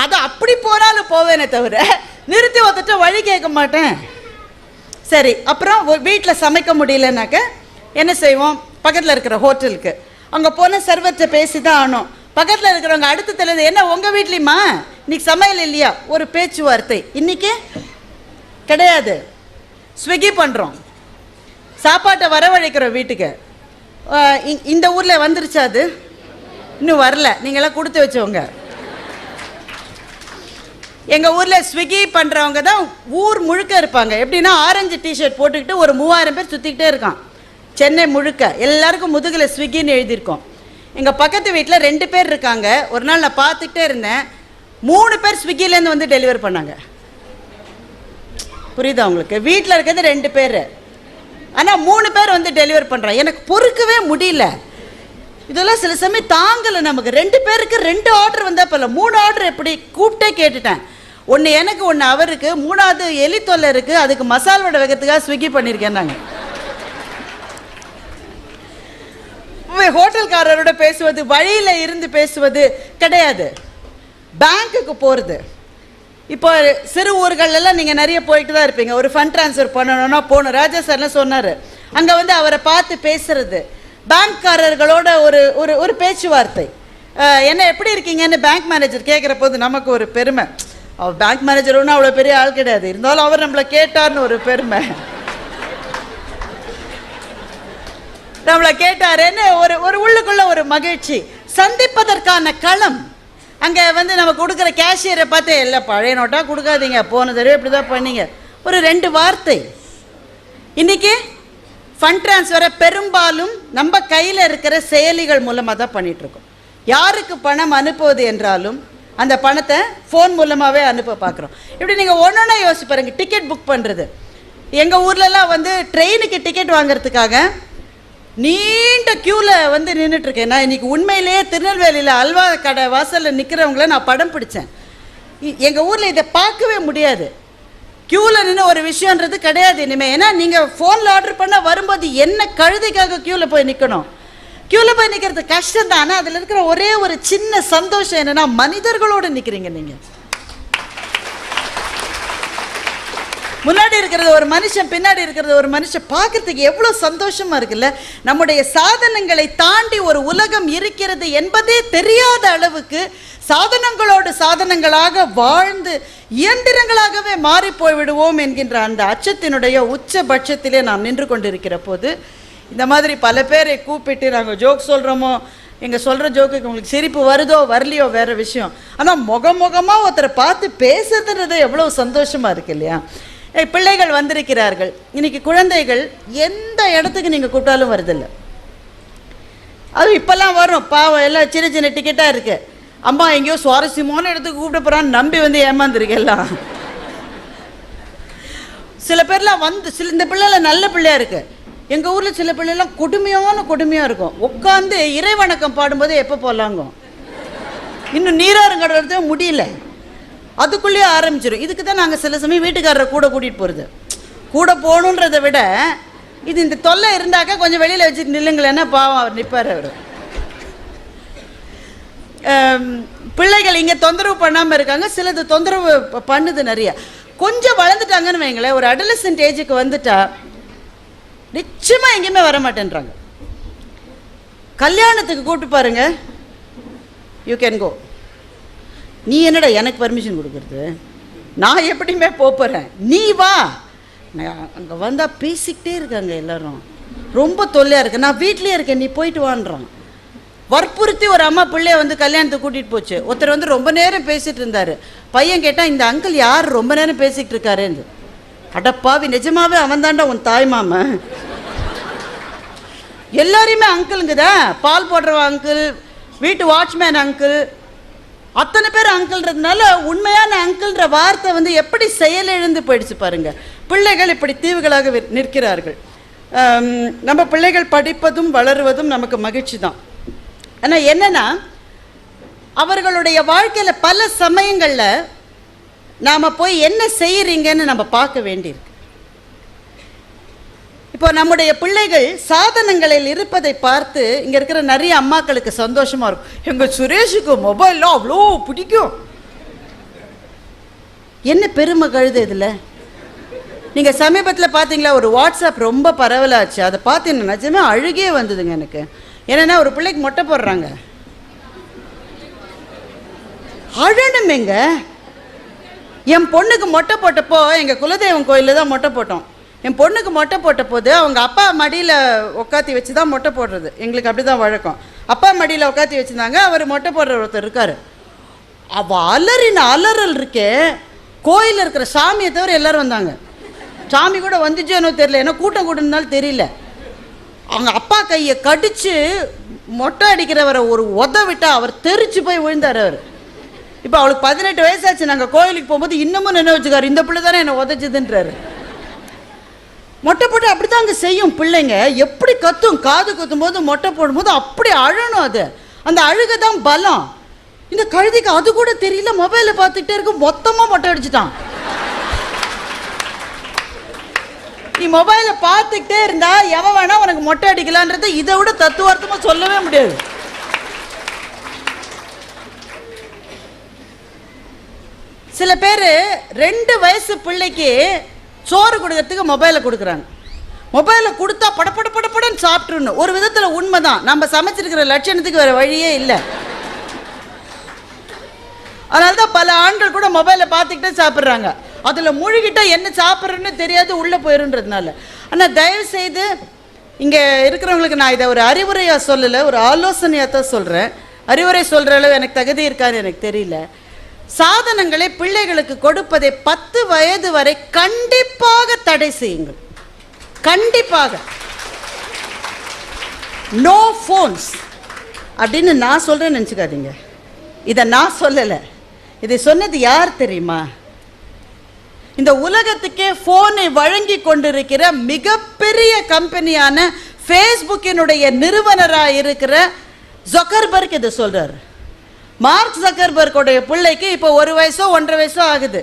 அது அப்படி போனாலும் போவேனே தவிர நிறுத்தி ஒருத்தட்ட வழி கேட்க மாட்டேன். சரி, அப்புறம் வீட்டில் சமைக்க முடியலனாக்க என்ன செய்வோம்? பக்கத்தில் இருக்கிற ஹோட்டலுக்கு அங்கே போன சர்வர்கிட்ட பேசி தான் ஆனோம். பக்கத்தில் இருக்கிறவங்க அடுத்த தலைவர், என்ன உங்கள் வீட்லையுமா இன்னைக்கு சமையல் இல்லையா, ஒரு பேச்சுவார்த்தை. இன்றைக்கி கிடையாது. ஸ்விக்கி பண்ணுறோம், சாப்பாட்டை வரவழைக்கிறோம் வீட்டுக்கு. இந்த ஊரில் வந்துருச்சா? அது இன்னும் வரல, நீங்களாம் கொடுத்து வச்சவங்க. எங்கள் ஊரில் ஸ்விக்கி பண்ணுறவங்க தான் ஊர் முழுக்க இருப்பாங்க. எப்படின்னா ஆரஞ்சு டிஷர்ட் போட்டுக்கிட்டு ஒரு 3000 பேர் சுற்றிக்கிட்டே இருக்கான் சென்னை முழுக்க. எல்லாருக்கும் முதுகில் ஸ்விக்கின்னு எழுதியிருக்கோம். எங்கள் பக்கத்து வீட்டில் 2 பேர் இருக்காங்க. ஒரு நாள் நான் பார்த்துக்கிட்டே இருந்தேன், 3 பேர் ஸ்விக்கிலேருந்து வந்து டெலிவர் பண்ணாங்க. புரியுதா உங்களுக்கு? வீட்டில் இருக்கிறது 2 பேர், ஆனால் 3 பேர் வந்து டெலிவர் பண்ணுறாங்க. எனக்கு பொறுக்கவே முடியல. இதெல்லாம் சில சமயம் தாங்கலை நமக்கு. 2 பேருக்கு 2 ஆர்டர் வந்தால் பல, 3 ஆர்டர் எப்படி கூப்பிட்டே கேட்டுட்டேன். ஒன்று எனக்கு, ஒன்று அவருக்கு, 3வது எலி தொல்லை இருக்குது, அதுக்கு மசால் வடை வைக்கிறதுக்காக ஸ்விக்கி பண்ணியிருக்கேன். நாங்கள் ஹோட்டல்காரரோட பேசுவது, வழியில் இருந்து பேசுவது கிடையாது. பேங்க்குக்கு போகிறது, இப்போ சிறு ஊர்களெல்லாம் நீங்கள் நிறைய போயிட்டு தான் இருப்பீங்க. ஒரு ஃபண்ட் ட்ரான்ஸ்ஃபர் பண்ணணும்னா போகணும். ராஜா சார்னு சொன்னார், அங்கே வந்து அவரை பார்த்து பேசுறது, பேங்க்காரர்களோட ஒரு ஒரு ஒரு பேச்சுவார்த்தை. என்ன எப்படி இருக்கீங்கன்னு பேங்க் மேனேஜர் கேட்குற போது நமக்கு ஒரு பெருமை. அவர் பேங்க் மேனேஜர் ஒன்றும் அவ்வளோ பெரிய ஆள் கிடையாது, இருந்தாலும் அவர் நம்மளை கேட்டார்னு ஒரு பெருமை. நம்மளை கேட்டாருன்னு ஒரு ஒரு உள்ளுக்குள்ள ஒரு மகிழ்ச்சி. சந்திப்பதற்கான களம். அங்கே வந்து நம்ம கொடுக்குற கேஷியரை பார்த்து, இல்லை பழைய நோட்டாக கொடுக்காதீங்க, போன தடவை இப்படி தான் பண்ணீங்க, ஒரு 2 வார்த்தை. இன்றைக்கி ஃபண்ட் ட்ரான்ஸ்ஃபரை பெரும்பாலும் நம்ம கையில் இருக்கிற செயலிகள் மூலமாக தான் பண்ணிகிட்ருக்கோம். யாருக்கு பணம் அனுப்புவது என்றாலும் அந்த பணத்தை ஃபோன் மூலமாகவே அனுப்ப பார்க்குறோம். இப்படி நீங்கள் ஒன்றொன்னா யோசிச்சு பாருங்கள். டிக்கெட் புக் பண்ணுறது, எங்கள் ஊர்லலாம் வந்து ட்ரெயினுக்கு டிக்கெட் வாங்கிறதுக்காக நீண்ட க்யூவில் வந்து நின்றுட்டுருக்கேன். நான் இன்றைக்கி உண்மையிலேயே திருநெல்வேலியில் அல்வா கடை வாசலில் நிற்கிறவங்கள நான் படம் பிடிச்சேன். எங்கள் ஊரில் இதை பார்க்கவே முடியாது. க்யூவில் நின்று ஒரு விஷயன்றது கிடையாது இனிமேல். ஏன்னா நீங்கள் ஃபோனில் ஆர்டர் பண்ணால் வரும்போது என்ன கழுதைக்காக க்யூவில் போய் நிற்கணும்? க்யூவில் போய் நிற்கிறது கஷ்டம் தான். ஆனால் அதில் இருக்கிற ஒரே ஒரு சின்ன சந்தோஷம் என்னென்னா, மனிதர்களோடு நிற்கிறீங்க. நீங்கள் முன்னாடி இருக்கிறது ஒரு மனுஷன், பின்னாடி இருக்கிறது ஒரு மனுஷன், பார்க்கறதுக்கு எவ்வளோ சந்தோஷமா இருக்குல்ல. நம்முடைய சாதனங்களை தாண்டி ஒரு உலகம் இருக்கிறது என்பதே தெரியாத அளவுக்கு சாதனங்களோடு சாதனங்களாக வாழ்ந்து இயந்திரங்களாகவே மாறி போய்விடுவோம் என்கின்ற அந்த அச்சத்தினுடைய உச்சபட்சத்திலே நாம் நின்று கொண்டிருக்கிற போது இந்த மாதிரி பல பேரை கூப்பிட்டு நாங்கள் ஜோக் சொல்கிறோமோ, எங்கள் சொல்கிற ஜோக்குக்கு உங்களுக்கு சிரிப்பு வருதோ வரலையோ வேறு விஷயம். ஆனால் முகமாக ஒருத்தரை பார்த்து பேசுறதுன்றது எவ்வளோ சந்தோஷமாக இருக்கு இல்லையா? பிள்ளைகள் வந்திருக்கிறார்கள். இன்னைக்கு குழந்தைகள் எந்த இடத்துக்கு நீங்கள் கூப்பிட்டாலும் வருதில்லை. அது இப்போல்லாம் வரும், பாவம் எல்லாம் சின்ன சின்ன டிக்கெட்டாக இருக்குது. அம்மா எங்கேயோ சுவாரஸ்யமான இடத்துக்கு கூப்பிட போகிறான்னு நம்பி வந்து ஏமாந்துருக்கு எல்லாம். சில பேர்லாம் வந்து இந்த பிள்ளைலாம் நல்ல பிள்ளையாக இருக்குது. எங்கள் ஊரில் சில பிள்ளைலாம் கொடுமையாக இருக்கும். உட்காந்து இறை வணக்கம் பாடும்போது எப்போ போகலாங்க, இன்னும் நீராறுங்கடை முடியல, அதுக்குள்ளேயே ஆரம்பிச்சிடும். இதுக்கு தான் நாங்கள் சில சமயம் வீட்டுக்காரரை கூட கூட்டிகிட்டு போகிறது. கூட போகணுன்றதை விட இது இந்த தொல்லை இருந்தாக்கா கொஞ்சம் வெளியில் வச்சுட்டு நில்லுங்களேன்னா பாவம் அவர் நிற்பார். அவர் பிள்ளைகள் இங்கே தொந்தரவு பண்ணாமல் இருக்காங்க, சிலது தொந்தரவு பண்ணுது நிறைய. கொஞ்சம் வளர்ந்துட்டாங்கன்னு வைங்களேன், ஒரு அடலசன்ட் ஏஜுக்கு வந்துட்டா நிச்சயமாக எங்கேயுமே வர மாட்டேன்றாங்க. கல்யாணத்துக்கு கூப்பிட்டு பாருங்க, யூ கேன் கோ. நீ என்னடா எனக்கு பர்மிஷன் கொடுக்குறது, நான் எப்படியுமே போகிறேன், நீ வா. நான் அங்கே வந்தால் பேசிக்கிட்டே இருக்காங்க எல்லாரும், ரொம்ப தொல்லையாக இருக்கு, நான் வீட்லேயே இருக்கேன், நீ போயிட்டு வான்றான். வற்புறுத்தி ஒரு அம்மா பிள்ளைய வந்து கல்யாணத்துக்கு கூட்டிகிட்டு போச்சு. ஒருத்தர் வந்து ரொம்ப நேரம் பேசிகிட்டு இருந்தார். பையன் கேட்டால், இந்த அங்கிள் யார் ரொம்ப நேரம் பேசிக்கிட்டு இருக்காருன்னு. அடப்பாவி, நிஜமாவே அவன் தாண்டா உன் தாய் மாமன். எல்லாரையுமே அங்கிளுங்குதான், பால் போடுறவ அங்கிள், வீட்டு வாட்ச்மேன் அங்கிள், அத்தனை பேர் அங்கிள்ன்றதுனால உண்மையான அங்கிள்ன்ற வார்த்தை வந்து எப்படி செயலிழந்து போயிடுச்சு பாருங்க. பிள்ளைகள் இப்படி தீவுகளாக நிற்கிறார்கள். நம்ம பிள்ளைகள் படிப்பதும் வளருவதும் நமக்கு மகிழ்ச்சி தான். ஆனால் என்னன்னா, அவர்களுடைய வாழ்க்கையில் பல சமயங்களில் நாம் போய் என்ன செய்கிறீங்கன்னு நம்ம பார்க்க வேண்டியிருக்கு. இப்போ நம்முடைய பிள்ளைகள் சாதனங்களில் இருப்பதை பார்த்து இங்கே இருக்கிற நிறைய அம்மாக்களுக்கு சந்தோஷமாக இருக்கும். எங்கள் சுரேஷுக்கு மொபைல்லாம் அவ்வளோ பிடிக்கும். என்ன பெருமை கழுது இதில். நீங்கள் சமீபத்தில் பார்த்தீங்களா, ஒரு வாட்ஸ்அப் ரொம்ப பரவலாச்சு. அதை பார்த்து நிஜமே அழுகே வந்ததுங்க எனக்கு. என்னென்னா, ஒரு பிள்ளைக்கு மொட்டை போடுறாங்க, அழணுமேங்க. என் பொண்ணுக்கு மொட்டை போட்டப்போ எங்கள் குலதெய்வம் கோயிலில் தான் மொட்டை போட்டோம். என் பொண்ணுக்கு மொட்டை போட்ட போது அவங்க அப்பா மடியில் உட்காத்தி வச்சு தான் மொட்டை போடுறது. எங்களுக்கு அப்படி தான் வழக்கம். அப்பா மடியில் உட்காத்தி வச்சுருந்தாங்க. அவர் மொட்டை போடுற ஒருத்தர் இருக்கார். அவள் அலறல் இருக்கே, கோயிலில் இருக்கிற சாமியை தவிர எல்லோரும் வந்தாங்க. சாமி கூட வந்துச்சோனோ தெரியல, ஏன்னா கூட்டம் கூட்டம்னாலும் தெரியல. அவங்க அப்பா கையை கடித்து மொட்டை அடிக்கிறவரை ஒரு உத விட்டால் அவர் தெரிச்சு போய் விழுந்தார். அவர் இப்போ அவளுக்கு 18 வயசாச்சு. நாங்கள் கோயிலுக்கு போகும்போது இன்னமும் நினைவு வச்சுக்காரு, இந்த பிள்ளை தானே என்னை உதச்சுதுன்றாரு. மொட்டை போட்டு அப்படி தான் அங்கே செய்யும் பிள்ளைங்க. எப்படி கத்தும், காது கத்தும் போது மொட்டை போடும்போது அப்படி அழணும். அது அந்த அழுகை தான் பலம். இந்த கழுதிக்கு அது கூட தெரியல, மொபைலை பார்த்துக்கிட்டே இருக்கும், மொத்தமாக மொட்டை அடிச்சுட்டான். நீ மொபைலை பார்த்துக்கிட்டே இருந்தா எவன் வேணா உனக்கு மொட்டை அடிக்கலான்றது இதை விட தத்துவார்த்தமாக சொல்லவே முடியாது. சில பேர் 2 வயசு பிள்ளைக்கு சோறு கொடுக்கறதுக்கு மொபைலை கொடுக்குறாங்க. மொபைலை கொடுத்தா படப்படன்னு சாப்பிட்ருணும். ஒரு விதத்தில் உண்மைதான், நம்ம சமைச்சிருக்கிற லட்சணத்துக்கு வேறு வழியே இல்லை. அதனால தான் பல ஆண்கள் கூட மொபைலை பார்த்துக்கிட்டே சாப்பிட்றாங்க. அதில் மூழ்கிட்டால் என்ன சாப்பிட்றன்னு தெரியாது, உள்ளே போயிருன்றதுனால. ஆனால் தயவு செய்து இங்கே இருக்கிறவங்களுக்கு நான் இதை ஒரு அறிவுரையாக சொல்லலை, ஒரு ஆலோசனையாக தான் சொல்கிறேன். அறிவுரை சொல்கிற அளவு எனக்கு தகுதி இருக்கான்னு எனக்கு தெரியல. சாதனங்களை பிள்ளைகளுக்கு கொடுப்பதை 10 வயது வரை கண்டிப்பாக தடை செய்யுங்கள். கண்டிப்பாக. நோ ஃபோன்ஸ் அப்படின்னு நான் சொல்கிறேன்னு நினச்சிக்காதீங்க. இதை நான் சொல்லலை, இதை சொன்னது யார் தெரியுமா? இந்த உலகத்துக்கே ஃபோனை வழங்கி கொண்டிருக்கிற மிகப்பெரிய கம்பெனியான ஃபேஸ்புக்கினுடைய நிறுவனராக இருக்கிற ஜக்கர்பர்க் இதை சொல்றாரு. மார்க் ஜக்கர்பர்க்குடைய பிள்ளைக்கு இப்போ 1 வயசோ 1.5 வயசோ ஆகுது.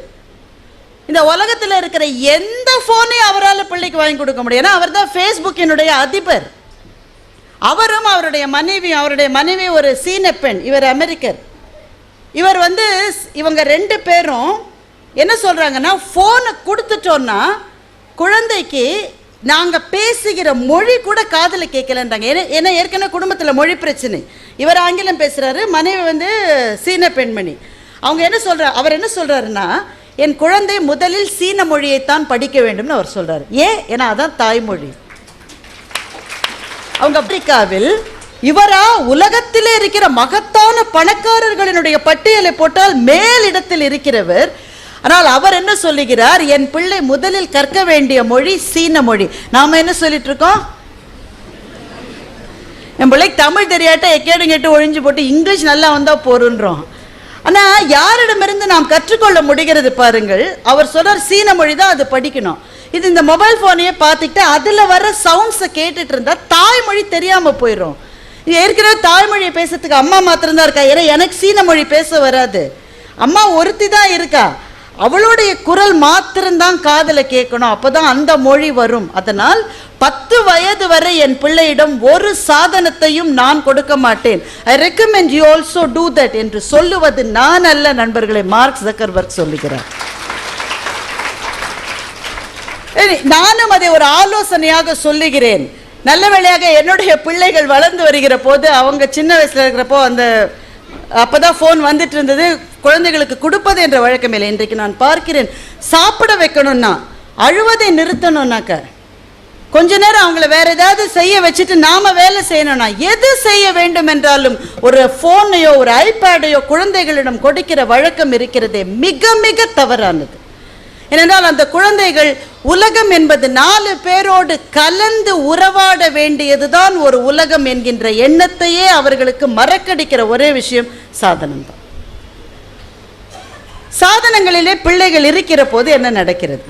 இந்த உலகத்தில் இருக்கிற எந்த போனையும் அவரால் பிள்ளைக்கு வாங்கி கொடுக்க முடியும். ஏன்னா அவர் தான் ஃபேஸ்புக்கினுடைய அதிபர். அவரும் அவருடைய மனைவி ஒரு சீன பெண், இவர் அமெரிக்கர். இவர் இவங்க 2 பேரும் என்ன சொல்றாங்கன்னா, போனை கொடுத்துட்டோம்னா குழந்தைக்கு நாங்கள் பேசுகிற மொழி கூட காதில் கேட்கலன்றாங்க. ஏன்னா ஏற்கனவே குடும்பத்தில் மொழி பிரச்சனை. இவர் ஆங்கிலம் பேசுகிறாரு, மனைவி சீன பெண்மணி. அவர் என்ன சொல்கிறாருன்னா, என் குழந்தை முதலில் சீன மொழியைத்தான் படிக்க வேண்டும்னு அவர் சொல்கிறார். ஏன்னா அதான் தாய்மொழி. அவங்க அமெரிக்காவில் இவரா உலகத்திலே இருக்கிற மகத்தான பணக்காரர்களினுடைய பட்டியலை போட்டால் மேலிடத்தில் இருக்கிறவர். ஆனால் அவர் என்ன சொல்லுகிறார், என் பிள்ளை முதலில் கற்க வேண்டிய மொழி சீன மொழி. நாம என்ன சொல்லிட்டு இருக்கோம், என் பிள்ளைக்கு தமிழ் தெரியாட்ட எக்கேடும் கேட்டு ஒழிஞ்சு போட்டு இங்கிலீஷ் நல்லா வந்தா போறோம். ஆனா யாரிடமிருந்து நாம் கற்றுக்கொள்ள முடிகிறது பாருங்கள். அவர் சொல்றார் சீன மொழி தான் அது படிக்கணும். இது இந்த மொபைல் போனையே பார்த்துக்கிட்டு அதுல வர சவுண்ட்ஸை கேட்டுட்டு இருந்தா தாய்மொழி தெரியாம போயிடும். ஏற்கனவே தாய்மொழியை பேசுறதுக்கு அம்மா மாத்திரம்தான் இருக்கா. ஏன்னா எனக்கு சீன மொழி பேச வராது. அம்மா ஒருத்தி தான் இருக்கா, அவளுடைய குரல் மாத்திரம்தான் காதல கேட்கணும், அப்பதான் அந்த மொழி வரும். அதனால் 10 வயது வரை என் பிள்ளையிடம் ஒரு சாதனத்தையும் நான் கொடுக்க மாட்டேன். I recommend you also do that என்று சொல்லுவது நான் அல்ல நண்பர்களை, மார்க் ஜக்கர்பர்க் சொல்லுகிறார். நானும் அதை ஒரு ஆலோசனையாக சொல்லுகிறேன். நல்ல வேளையாக என்னுடைய பிள்ளைகள் வளர்ந்து வருகிற போது, அவங்க சின்ன வயசுல இருக்கிறப்போ அப்பதான் போன் வந்துட்டு இருந்தது. குழந்தைகளுக்கு கொடுப்பது என்ற வழக்கம் இல்லை. இன்றைக்கு நான் பார்க்கிறேன், சாப்பிட வைக்கணும்னா, அழுவதை நிறுத்தணும்னாக்க, கொஞ்ச நேரம் அவங்கள வேற ஏதாவது செய்ய வச்சுட்டு நாம வேலை செய்யணும்னா, எது செய்ய வேண்டும் என்றாலும் ஒரு போனையோ ஒரு ஐபேடையோ குழந்தைகளிடம் கொடுக்கிற வழக்கம் இருக்கிறதே, மிக மிக தவறானது. ஏனென்றால் அந்த குழந்தைகள் உலகம் என்பது 4 பேரோடு கலந்து உறவாட வேண்டியதுதான் ஒரு உலகம் என்கின்ற எண்ணத்தையே அவர்களுக்கு மறக்கடிக்கிற ஒரே விஷயம் சாதனம் தான். சாதனங்களிலே பிள்ளைகள் இருக்கிற போது என்ன நடக்கிறது?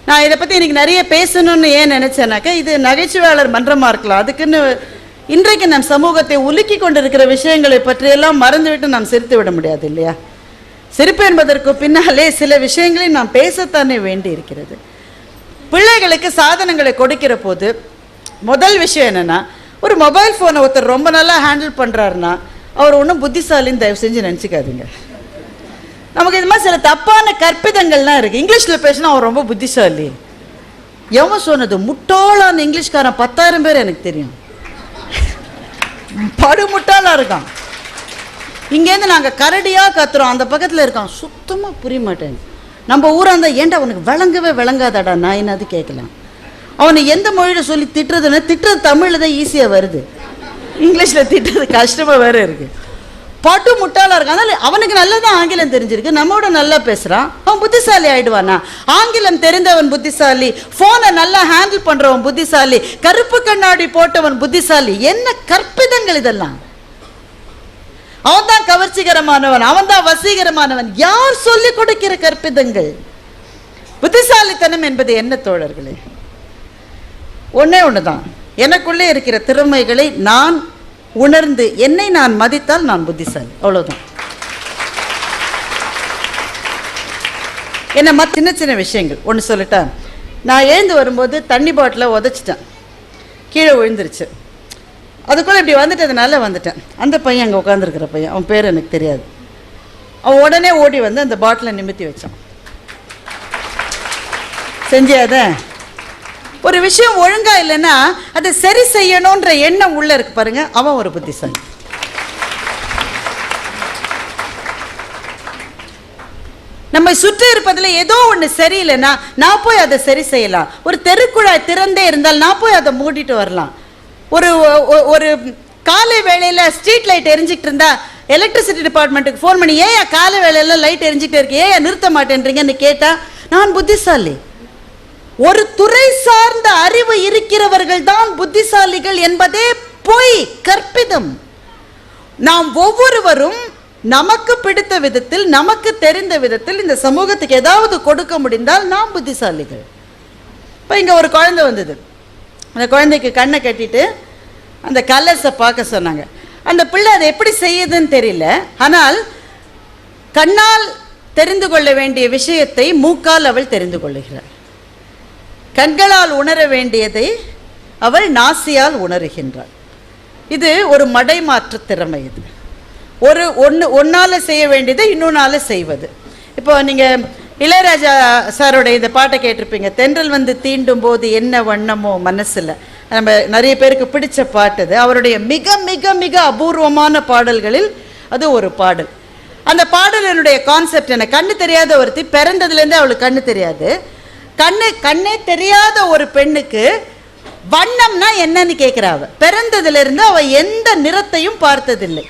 நான் இதை பற்றி இன்னைக்கு நிறைய பேசணும்னு ஏன் நினைச்சேனாக்கா, இது நகைச்சுவையாளர் மன்றமாக இருக்கலாம். அதுக்குன்னு இன்றைக்கு நம் சமூகத்தை உலுக்கி கொண்டிருக்கிற விஷயங்களை பற்றியெல்லாம் மறந்துவிட்டு நாம் சிரித்து விட முடியாது இல்லையா? சிரிப்பு என்பதற்கு பின்னாலே சில விஷயங்களை நாம் பேசத்தானே வேண்டி இருக்கிறது. பிள்ளைகளுக்கு சாதனங்களை கொடுக்கிற போது முதல் விஷயம் என்னன்னா, ஒரு மொபைல் ஃபோனை ஒருத்தர் ரொம்ப நல்லா ஹேண்டில் பண்ணுறாருன்னா அவர் ஒன்றும் புத்திசாலின்னு தயவு செஞ்சு நினச்சிக்காதீங்க. நமக்கு இது மாதிரி சில தப்பான கற்பிதங்கள்லாம் இருக்குது. இங்கிலீஷில் பேசினா அவர் ரொம்ப புத்திசாலி. எவன் சொன்னது? முட்டாளான இங்கிலீஷ்காரன் 10,000 பேர் எனக்கு தெரியும். படு முட்டாளாக இருக்கான். இங்கேருந்து நாங்கள் கரடியாக கத்துறோம், அந்த பக்கத்தில் இருக்கான், சுத்தமாக புரிய மாட்டேன். நம்ம ஊராக இருந்தால் ஏன்டா அவனுக்கு விளங்காதாடா நான் என்னது கேட்கலாம். அவனை எந்த மொழியில் சொல்லி திட்டுறது தமிழில் தான் ஈஸியாக வருது, இங்கிலீஷில் திட்டுறது கஷ்டமாக வேறு இருக்குது. பட்டு முட்டாளாக இருக்கான். அதனால் அவனுக்கு நல்லா தான் ஆங்கிலம் தெரிஞ்சிருக்கு, நம்மோட நல்லா பேசுகிறான், அவன் புத்திசாலி ஆகிடுவானா? ஆங்கிலம் தெரிந்தவன் புத்திசாலி, ஃபோனை நல்லா ஹேண்டில் பண்ணுறவன் புத்திசாலி, கருப்பு கண்ணாடி போட்டவன் புத்திசாலி. என்ன கற்பிதங்கள் இதெல்லாம்! அவன் தான் கவர்ச்சிகரமானவன், அவன் தான் வசீகரமானவன். யார் சொல்லிக் கொடுக்கிற கற்பிதங்கள்? புத்திசாலித்தனம் என்பது என்ன தோழர்களே? ஒன்னே ஒண்ணுதான், எனக்குள்ளே இருக்கிற திறமைகளை நான் உணர்ந்து என்னை நான் மதித்தால் நான் புத்திசாலி, அவ்வளவுதான். என்ன சின்ன சின்ன விஷயங்கள் ஒன்று சொல்லிட்டேன். நான் எழுந்து வரும்போது தண்ணி பாட்டிலை உதச்சிட்டேன், கீழே விழுந்துருச்சு. அதுக்குள்ளே இப்படி வந்துட்டதுனால வந்துட்டேன். அந்த பையன் அங்கே உட்காந்துருக்கிற பையன், அவன் பேர் எனக்கு தெரியாது, அவன் உடனே ஓடி வந்து அந்த பாட்டிலை நிமித்தி வச்சான். செஞ்சாத ஒரு விஷயம் ஒழுங்கா இல்லைன்னா அதை சரி செய்யணுன்ற எண்ணம் உள்ள இருக்கு பாருங்க, அவன் ஒரு புத்திசாலி. நம்மை சுற்றி இருப்பதில் ஏதோ ஒன்று சரியில்லைன்னா நான் போய் அதை சரி செய்யலாம். ஒரு தெருக்குழாய் திறந்தே இருந்தால் நான் போய் அதை மூடிட்டு வரலாம். ஒரு காலை வேளையில் ஸ்ட்ரீட் லைட் எரிஞ்சிட்டு இருந்தா எலக்ட்ரிசிட்டி டிபார்ட்மெண்ட்டுக்கு ஃபோன் பண்ணி, ஏன் காலை வேளையில லைட் எரிஞ்சிட்டே இருக்கு, ஏன் நிறுத்த மாட்டேன்றீங்கன்னு கேட்டா நான் புத்திசாலி. ஒரு துறை சார்ந்த அறிவு இருக்கிறவர்கள் தான் புத்திசாலிகள் என்பதே பொய், கற்பிதம். நாம் ஒவ்வொருவரும் நமக்கு பிடித்த விதத்தில், நமக்கு தெரிந்த விதத்தில் இந்த சமூகத்துக்கு ஏதாவது கொடுக்க முடிந்தால் நாம் புத்திசாலிகள். இப்போ இங்கே ஒரு குழந்தை வந்தது, அந்த குழந்தைக்கு கண்ணை கட்டிட்டு அந்த கலர்ஸை பார்க்க சொன்னாங்க. அந்த பிள்ளை அதை எப்படி செய்யுதுன்னு தெரியல. ஆனால் கண்ணால் தெரிந்து கொள்ள வேண்டிய விஷயத்தை மூக்கால் அவள் தெரிந்து கொள்ளுகிறாள். கண்களால் உணர வேண்டியதை அவள் நாசியால் உணர்கின்றாள். இது ஒரு மடைமாற்று திறமை. இது ஒன்றால் செய்ய வேண்டியதை இன்னொன்றால் செய்வது. இப்போ நீங்கள் இளையராஜா சாரோடைய இந்த பாட்டை கேட்டிருப்பீங்க, தென்றல் வந்து தீண்டும் போது என்ன வண்ணமோ மனசில். நம்ம நிறைய பேருக்கு பிடிச்ச பாட்டு அது. அவருடைய மிக மிக மிக அபூர்வமான பாடல்களில் அது ஒரு பாடல். அந்த பாடலினுடைய கான்செப்ட் என்ன, கண்ணு தெரியாத ஒருத்தி, பிறந்ததுலேருந்து அவளுக்கு கண்ணு தெரியாது. கண்ணே தெரியாத ஒரு பெண்ணுக்கு வண்ணம்னா என்னன்னு கேட்கிறா. அவ பிறந்ததுலேருந்து அவ எந்த நிறத்தையும் பார்த்ததில்லை.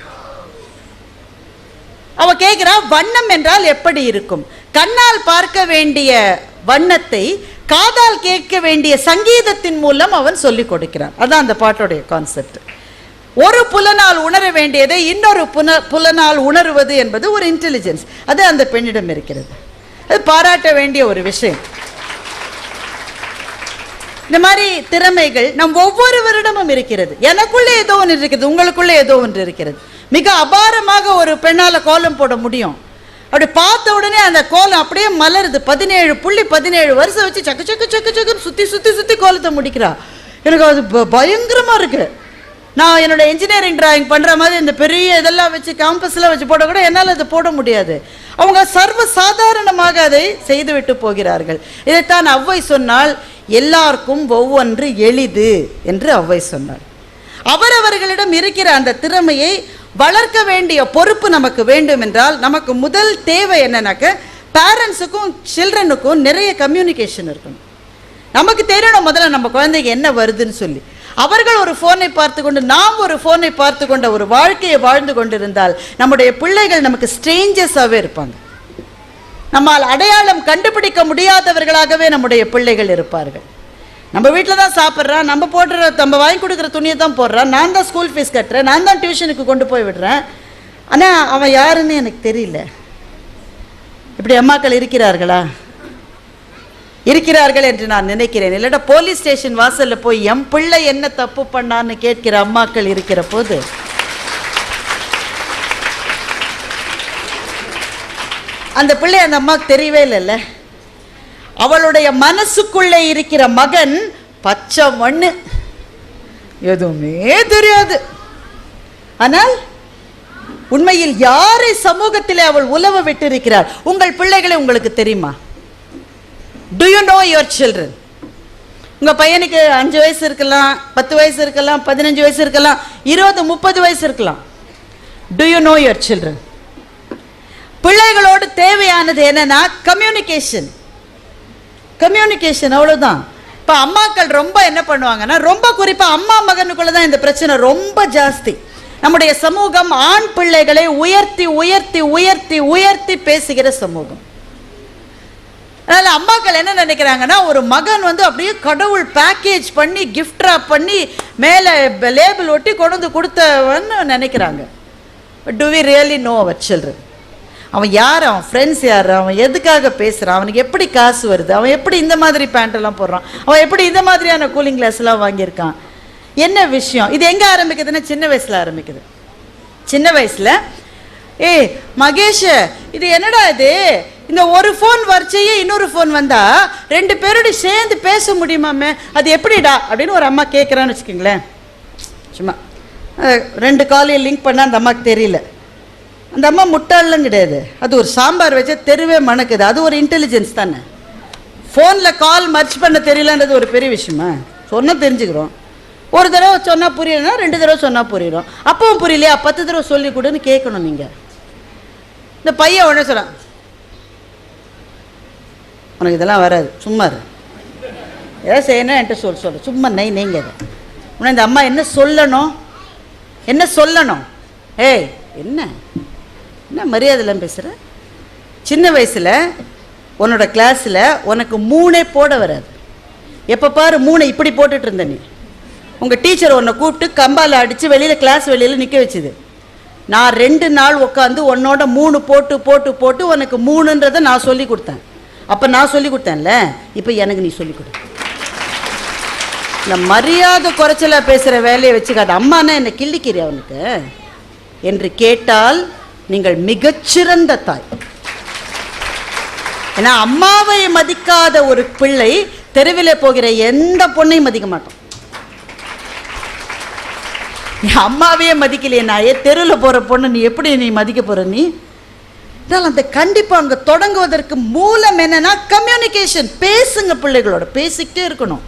அவ கேட்கிறா வண்ணம் என்றால் எப்படி இருக்கும். கண்ணால் பார்க்க வேண்டிய வண்ணத்தை காதால் கேட்க வேண்டிய சங்கீதத்தின் மூலம் அவன் சொல்லிக் கொடுக்கிறான். அதான் அந்த பாட்டோடைய கான்செப்ட். ஒரு புலனால் உணர வேண்டியதை இன்னொரு புலனால் உணர்வது என்பது ஒரு இன்டெலிஜென்ஸ். அது அந்த பெண்ணிடம் இருக்கிறது. அது பாராட்ட வேண்டிய ஒரு விஷயம். இந்த மாதிரி திறமைகள் நம் ஒவ்வொருவரிடமும் இருக்கிறது. எனக்குள்ளே ஏதோ ஒன்று இருக்கிறது, உங்களுக்குள்ளே ஏதோ ஒன்று இருக்கிறது. மிக அபாரமாக ஒரு பெண்ணால் கோலம் போட முடியும். அப்படி பார்த்த உடனே அந்த கோலம் அப்படியே மலருது. 17 வருஷம் வச்சு சக்கு சக்கு சக்கு சக்குன்னு சுற்றி சுற்றி சுற்றி கோலத்தை முடிக்கிறா. எனக்கு அது பயங்கரமாக இருக்குது. நான் என்னோட இன்ஜினியரிங் டிராயிங் பண்ணுற மாதிரி இந்த பெரிய இதெல்லாம் வச்சு கேம்பஸ்லாம் வச்சு போட கூட என்னால் அதை போட முடியாது. அவங்க சர்வ சாதாரணமாக அதை செய்துவிட்டு போகிறார்கள். இதைத்தான் ஔவை சொன்னால், எல்லாருக்கும் ஒவ்வொன்று எளிது என்று ஔவை சொன்னாள். அவரவர்களிடம் இருக்கிற அந்த திறமையை வளர்க்க வேண்டிய பொறுப்பு நமக்கு வேண்டும் என்றால், நமக்கு முதல் தேவை என்னன்னாக்க, பேரண்ட்ஸுக்கும் சில்ட்ரனுக்கும் நிறைய கம்யூனிகேஷன் இருக்கணும். நமக்கு தெரியணும் முதல்ல நம்ம குழந்தைக்கு என்ன வருதுன்னு சொல்லி. அவர்கள் ஒரு ஃபோனை பார்த்து கொண்டு, நாம் ஒரு ஃபோனை பார்த்து கொண்ட ஒரு வாழ்க்கையை வாழ்ந்து கொண்டிருந்தால் நம்முடைய பிள்ளைகள் நமக்கு ஸ்ட்ரேஞ்சர்ஸாகவே இருப்பாங்க. நம்மால் அடையாளம் கண்டுபிடிக்க முடியாதவர்களாகவே நம்முடைய பிள்ளைகள் இருப்பார்கள். நம்ம வீட்டில் தான் சாப்பிட்றான், நம்ம வாங்கி கொடுக்குற துணியை தான் போடுறான், நான் தான் ஸ்கூல் ஃபீஸ் கட்டுறேன், நான் தான் டியூஷனுக்கு கொண்டு போய் விடுறேன், ஆனால் அவன் யாருன்னு எனக்கு தெரியல. இப்படி அம்மாக்கள் இருக்கிறார்களா? இருக்கிறார்கள் என்று நான் நினைக்கிறேன். இல்லைன்னா போலீஸ் ஸ்டேஷன் வாசலில் போய் என் பிள்ளை என்ன தப்பு பண்ணான்னு கேட்கிற அம்மாக்கள் இருக்கிற போது அந்த பிள்ளை அந்த அம்மாவுக்கு தெரியவே இல்லைல்ல. அவளுடைய மனசுக்குள்ளே இருக்கிற மகன் பச்சை மண்ணு, எதுவுமே தெரியாது. ஆனால் உண்மையில் யாரை சமூகத்திலே அவள் உலவ விட்டிருக்கிறாள்? உங்கள் பிள்ளைகளை உங்களுக்கு தெரியுமா? Do you know your children? உங்கள் பையனுக்கு 5 வயசு இருக்கலாம், 10 வயசு இருக்கலாம், 15 வயசு இருக்கலாம், 20, 30 வயசு இருக்கலாம். Do you know your children? பிள்ளைகளோடு தேவையானது என்னன்னா கம்யூனிகேஷன். அவ்வளோதான். இப்போ அம்மாக்கள் ரொம்ப என்ன பண்ணுவாங்கன்னா, ரொம்ப குறிப்பாக அம்மா மகனுக்குள்ள தான் இந்த பிரச்சனை ரொம்ப ஜாஸ்தி. நம்முடைய சமூகம் ஆண் பிள்ளைகளை உயர்த்தி உயர்த்தி உயர்த்தி உயர்த்தி பேசுகிற சமூகம். அதனால் அம்மாக்கள் என்ன நினைக்கிறாங்கன்னா, ஒரு மகன் வந்து அப்படியே கடவுள் பேக்கேஜ் பண்ணி கிஃப்ட் ராப் பண்ணி மேலே லேபிள் ஒட்டி கொண்டு வந்து கொடுத்தவன்னு நினைக்கிறாங்க. But do we really know our children? அவன் யார், அவன் ஃப்ரெண்ட்ஸ் யார், அவன் எதுக்காக பேசுகிறான், அவனுக்கு எப்படி காசு வருது, அவன் எப்படி இந்த மாதிரி பேண்ட்டெல்லாம் போடுறான், அவன் எப்படி இந்த மாதிரியான கூலிங் கிளாஸ்லாம் வாங்கியிருக்கான், என்ன விஷயம்? இது எங்கே ஆரம்பிக்குதுன்னா சின்ன வயசில் ஆரம்பிக்குது. சின்ன வயசில் மகேஷ் இது என்னடா இது, இந்த ஒரு ஃபோன் வரைச்சையே இன்னொரு ஃபோன் வந்தா 2 பேரோட சேர்ந்து பேச முடியுமாமே, அது எப்படிடா அப்படின்னு ஒரு அம்மா கேட்குறான்னு வச்சுக்கோங்களேன். சும்மா 2 காலையும் லிங்க் பண்ணால் அந்த அம்மாவுக்கு தெரியல. அந்த அம்மா முட்டாளெலாம் கிடையாது. அது ஒரு சாம்பார் வச்சா தெருவே மணக்குது. அது ஒரு இன்டெலிஜென்ஸ் தானே. ஃபோனில் கால் மர்ச் பண்ண தெரியலன்றது ஒரு பெரிய விஷயமா? சொன்னால் தெரிஞ்சுக்கிறோம். ஒரு தடவை சொன்னால் புரியலன்னா 2 தடவை சொன்னால் புரியிடும். அப்பவும் புரியலையா 10 தடவை சொல்லி கொடுன்னு கேட்கணும். நீங்கள் இந்த பையன் உடனே சொல்கிறான், உனக்கு இதெல்லாம் வராது, சும்மா ஏதாவது செய்யணும் என்கிட்ட சொல்ல சும்மா நீங்கள் உன்னை இந்த அம்மா என்ன சொல்லணும் ஏய் என்ன மரியாதைலாம் பேசுகிற? சின்ன வயசில் உன்னோட கிளாஸில் உனக்கு 3 போட வராது. எப்போ பாரு 3 இப்படி போட்டுட்டு இருந்த நீ. உங்கள் டீச்சர் உன்னை கூப்பிட்டு கம்பால் அடித்து வெளியில் கிளாஸ் வெளியில் நிற்க வச்சுது. நான் 2 நாள் உட்காந்து உன்னோட 3 போட்டு போட்டு போட்டு உனக்கு 3ன்றதை நான் சொல்லி கொடுத்தேன். அப்போ நான் சொல்லி கொடுத்தேன்ல, இப்போ எனக்கு நீ சொல்லிக் கொடு. இந்த மரியாதை குறைச்சலா பேசுகிற வேலையை வச்சுக்காது. அம்மானா என்னை கிள்ளிக்கிறீ அவனுக்கு என்று கேட்டால் நீங்கள் மிகச்சிறந்த தாய். ஏன்னா அம்மாவை மதிக்காத ஒரு பிள்ளை தெருவில் போகிற எந்த பொண்ணையும் மதிக்க மாட்டான். நீ அம்மாவையே மதிக்கலையே நாயே, தெருவில் போகிற பொண்ணு நீ எப்படி நீ மதிக்க போகிற? நீ அந்த கண்டிப்பாக அங்கே தொடங்குவதற்கு மூலம் என்னன்னா கம்யூனிகேஷன். பேசுங்க, பிள்ளைகளோட பேசிக்கிட்டே இருக்கணும்.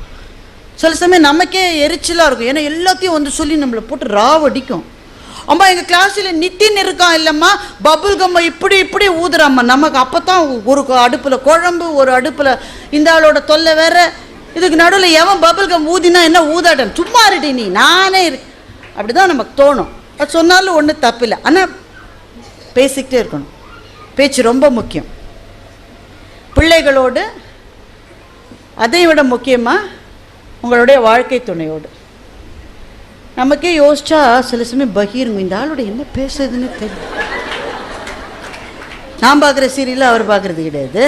சில சமயம் நமக்கே எரிச்சலாக இருக்கும். ஏன்னா எல்லாத்தையும் வந்து சொல்லி நம்மளை போட்டு ராவடிக்கும். அம்மா எங்கள் கிளாஸில் நித்தின் இருக்கான் இல்லைம்மா, பபுள் கம்மை இப்படி இப்படி ஊதுறாம்மா. நமக்கு அப்போ தான் ஒரு அடுப்பில் குழம்பு, ஒரு அடுப்பில் இந்த ஆளோட தொல்லை வேற. இதுக்கு நடுவில் எவன் பபுள் கம் ஊதினா என்ன ஊதாட்டன், சும்மா இருடி நீ, நானே இருக்கு, அப்படி தான் நமக்கு தோணும். அது சொன்னாலும் ஒன்றும் தப்பில்லை. ஆனால் பேசிக்கிட்டே இருக்கணும். பேச்சு ரொம்ப முக்கியம் பிள்ளைகளோடு. அதை விட முக்கியமாக உங்களுடைய வாழ்க்கை துணையோடு. நமக்கே யோசிச்சா சில சமயம் பகீருங்க, இந்த ஆளோட என்ன பேசுறதுன்னு தெரியும். நான் பார்க்குற சீரியலில் அவர் பார்க்குறது கிடையாது.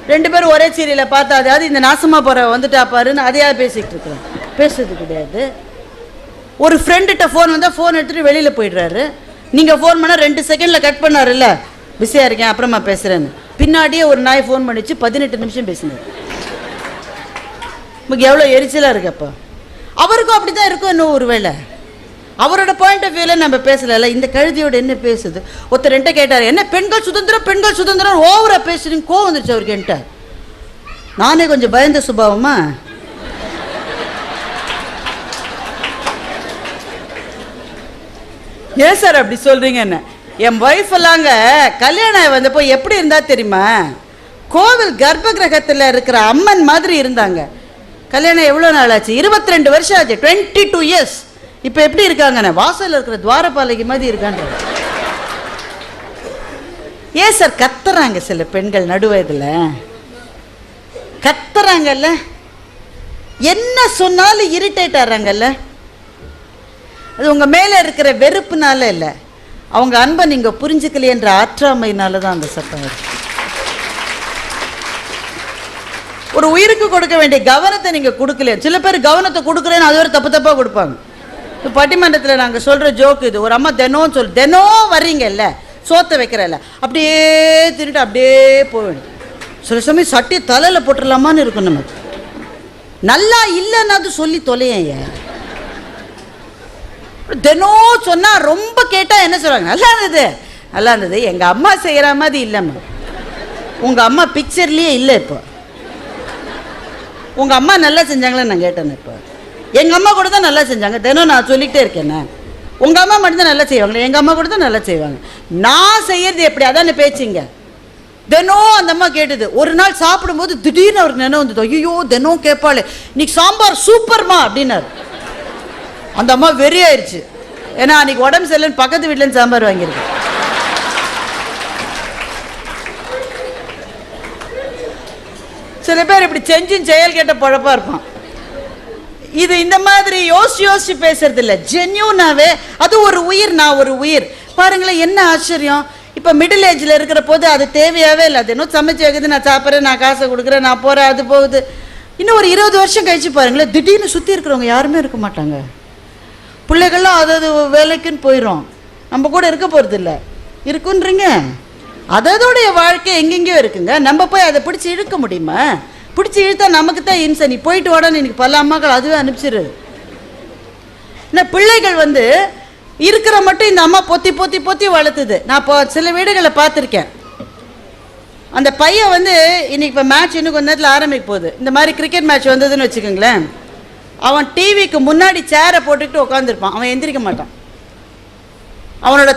2 பேரும் ஒரே சீரியலை பார்த்தா அதாவது இந்த நாசமாக போகிற வந்துட்டா பாருன்னு அதையாவது பேசிக்கிட்டு இருக்கிறோம். பேசுறது கிடையாது. ஒரு ஃப்ரெண்டுகிட்ட ஃபோன் வந்தால் ஃபோன் எடுத்துகிட்டு வெளியில் போயிடுறாரு. நீங்கள் ஃபோன் பண்ணால் 2 செகண்டில் கட் பண்ணாருல்ல, பிஸியாக இருக்கேன் அப்புறமா பேசுகிறேன்னு. பின்னாடியே ஒரு நாய் ஃபோன் பண்ணிச்சு, 18 நிமிஷம் பேசினார். நமக்கு எவ்வளோ எரிச்சலாக இருக்கு. அப்போ அவருக்கும் அப்படி தான் இருக்கும். இன்னும் ஒரு வேளை அவரோட பாயிண்ட் ஆஃப் வியூவில் நம்ம பேசலை. இந்த கழுதியோட என்ன பேசுது? ஒருத்தர் என்கிட்ட கேட்டார், என்ன பெண்கள் சுதந்திரம் பெண்கள் சுதந்திரம் ஓவராக பேசுறீங்க, கோவம் வந்துருச்சு அவருக்கு என்கிட்ட. நானே கொஞ்சம் பயந்த சுபாவமா, ஏன் சார் அப்படி சொல்கிறீங்க? என்ன என் ஒய்ஃப் எல்லாங்க கல்யாணம் வந்தப்போ எப்படி இருந்தா தெரியுமா? கோவில் கர்ப்ப கிரகத்தில் இருக்கிற அம்மன் மாதிரி இருந்தாங்க. கல்யாணம் எவ்வளோ நாள் ஆச்சு? 22 வருஷம் ஆச்சு, 22 இயர்ஸ். இப்போ எப்படி இருக்காங்கண்ணே? வாசலில் இருக்கிற துவாரபாலகி மாதிரி இருக்கான்ற. ஏன் சார் கத்துறாங்க சில பெண்கள் நடுவயதில்? கத்துறாங்கல்ல, என்ன சொன்னாலும் இரிட்டேட் ஆகிறாங்கல்ல. அது உங்கள் மேலே இருக்கிற வெறுப்புனால இல்லை, அவங்க அன்பை நீங்கள் புரிஞ்சுக்கலையன்ற ஆற்றாமையினால தான் அந்த சட்டம் இருக்கு. ஒரு உயிருக்கு கொடுக்க வேண்டிய கவனத்தை நீங்கள் கொடுக்கல. சில பேர் கவனத்தை கொடுக்குறேன்னு அது ஒரு தப்பு தப்பாக கொடுப்பாங்க. இப்போ பட்டிமன்றத்தில் நாங்கள் சொல்கிற ஜோக்கு இது. ஒரு அம்மா தினம் வர்றீங்கல்ல, சோத்தை வைக்கிறல்ல, அப்படியே திருட்டு அப்படியே போவேன். சில சமயம் சட்டி தலையில் போட்டுடலாமான்னு இருக்கும். நமக்கு நல்லா இல்லைன்னா அது சொல்லி தொலைய. தினம் சொன்னால் ரொம்ப கேட்டால் என்ன சொல்லுவாங்க? நல்லா இருந்தது நல்லா இருந்தது, எங்கள் அம்மா செய்கிற மாதிரி இல்லைம்மா. உங்கள் அம்மா பிக்சர்லேயே இல்லை. இப்போ உங்கள் அம்மா நல்லா செஞ்சாங்களே நான் கேட்டேன். இப்போ எங்கள் அம்மா கூட தான் நல்லா செஞ்சாங்க. தினம் நான் சொல்லிக்கிட்டே இருக்கேண்ணே, உங்கள் அம்மா மட்டும்தான் நல்லா செய்வாங்களே, எங்கள் அம்மா கூட தான் நல்லா செய்வாங்க. நான் செய்யறது எப்படி? அதான பேச்சுங்க. தினம் அந்த அம்மா கேட்டது. ஒரு நாள் சாப்பிடும்போது திடீர்னு அவருக்கு நினைவு வந்தது, ஐயோ தினம் கேட்பாளே, இன்னைக்கு சாம்பார் சூப்பர்மா அப்படின்னாரு. அந்த அம்மா வெறி ஆயிடுச்சு. ஏன்னா அன்னைக்கு உடம்பு சரியில்லைன்னு பக்கத்து வீட்டிலேருந்து சாம்பார் வாங்கியிருக்கு. சில பேர் இப்படி செஞ்சும் செயல் கேட்ட பழப்பா இருப்பான். இது இந்த மாதிரி யோசிச்சு பேசுறது இல்லை, ஜென்யூனாவே. அது ஒரு உயிர், நான் ஒரு உயிர். பாருங்களேன் என்ன ஆச்சரியம். இப்போ மிடில் ஏஜில் இருக்கிற போது அது தேவையாகவே இல்லை. அது இன்னும் சமைச்சு வைக்குது, நான் சாப்பிட்றேன், நான் காசை கொடுக்குறேன், நான் போகிறேன், அது போகுது. இன்னும் ஒரு 20 வருஷம் கழிச்சு பாருங்களேன், திடீர்னு சுற்றி இருக்கிறவங்க யாருமே இருக்க மாட்டாங்க. பிள்ளைகள்லாம் அதாவது வேலைக்குன்னு போயிடும், நம்ம கூட இருக்க போகிறது இல்லை. இருக்குன்றீங்க, அதோடைய வாழ்க்கை எங்கெங்கேயோ இருக்குங்க. நம்ம போய் அதை பிடிச்சி இழுக்க முடியுமா? பிடிச்சி இழுத்தா நமக்கு தான் இன்சன். நீ போயிட்டு வாடான்னு எனக்கு பல அம்மாக்கள் அதுவே அனுப்பிச்சிரு. இந்த பிள்ளைகள் இருக்கிற மட்டும் இந்த அம்மா பொத்தி பொத்தி பொத்தி வளர்த்துது. நான் இப்போ சில வீடுகளை பார்த்துருக்கேன். அந்த பையன் இன்னைக்கு இப்போ மேட்ச் இன்னும் கொஞ்ச நேரத்தில் ஆரம்பிக்க போகுது. இந்த மாதிரி கிரிக்கெட் மேட்ச் வந்ததுன்னு வச்சுக்கோங்களேன், அவன் டிவிக்கு முன்னாடி சேரை போட்டுக்கிட்டு உட்காந்துருப்பான். அவன் எந்திரிக்க மாட்டான். அவனோட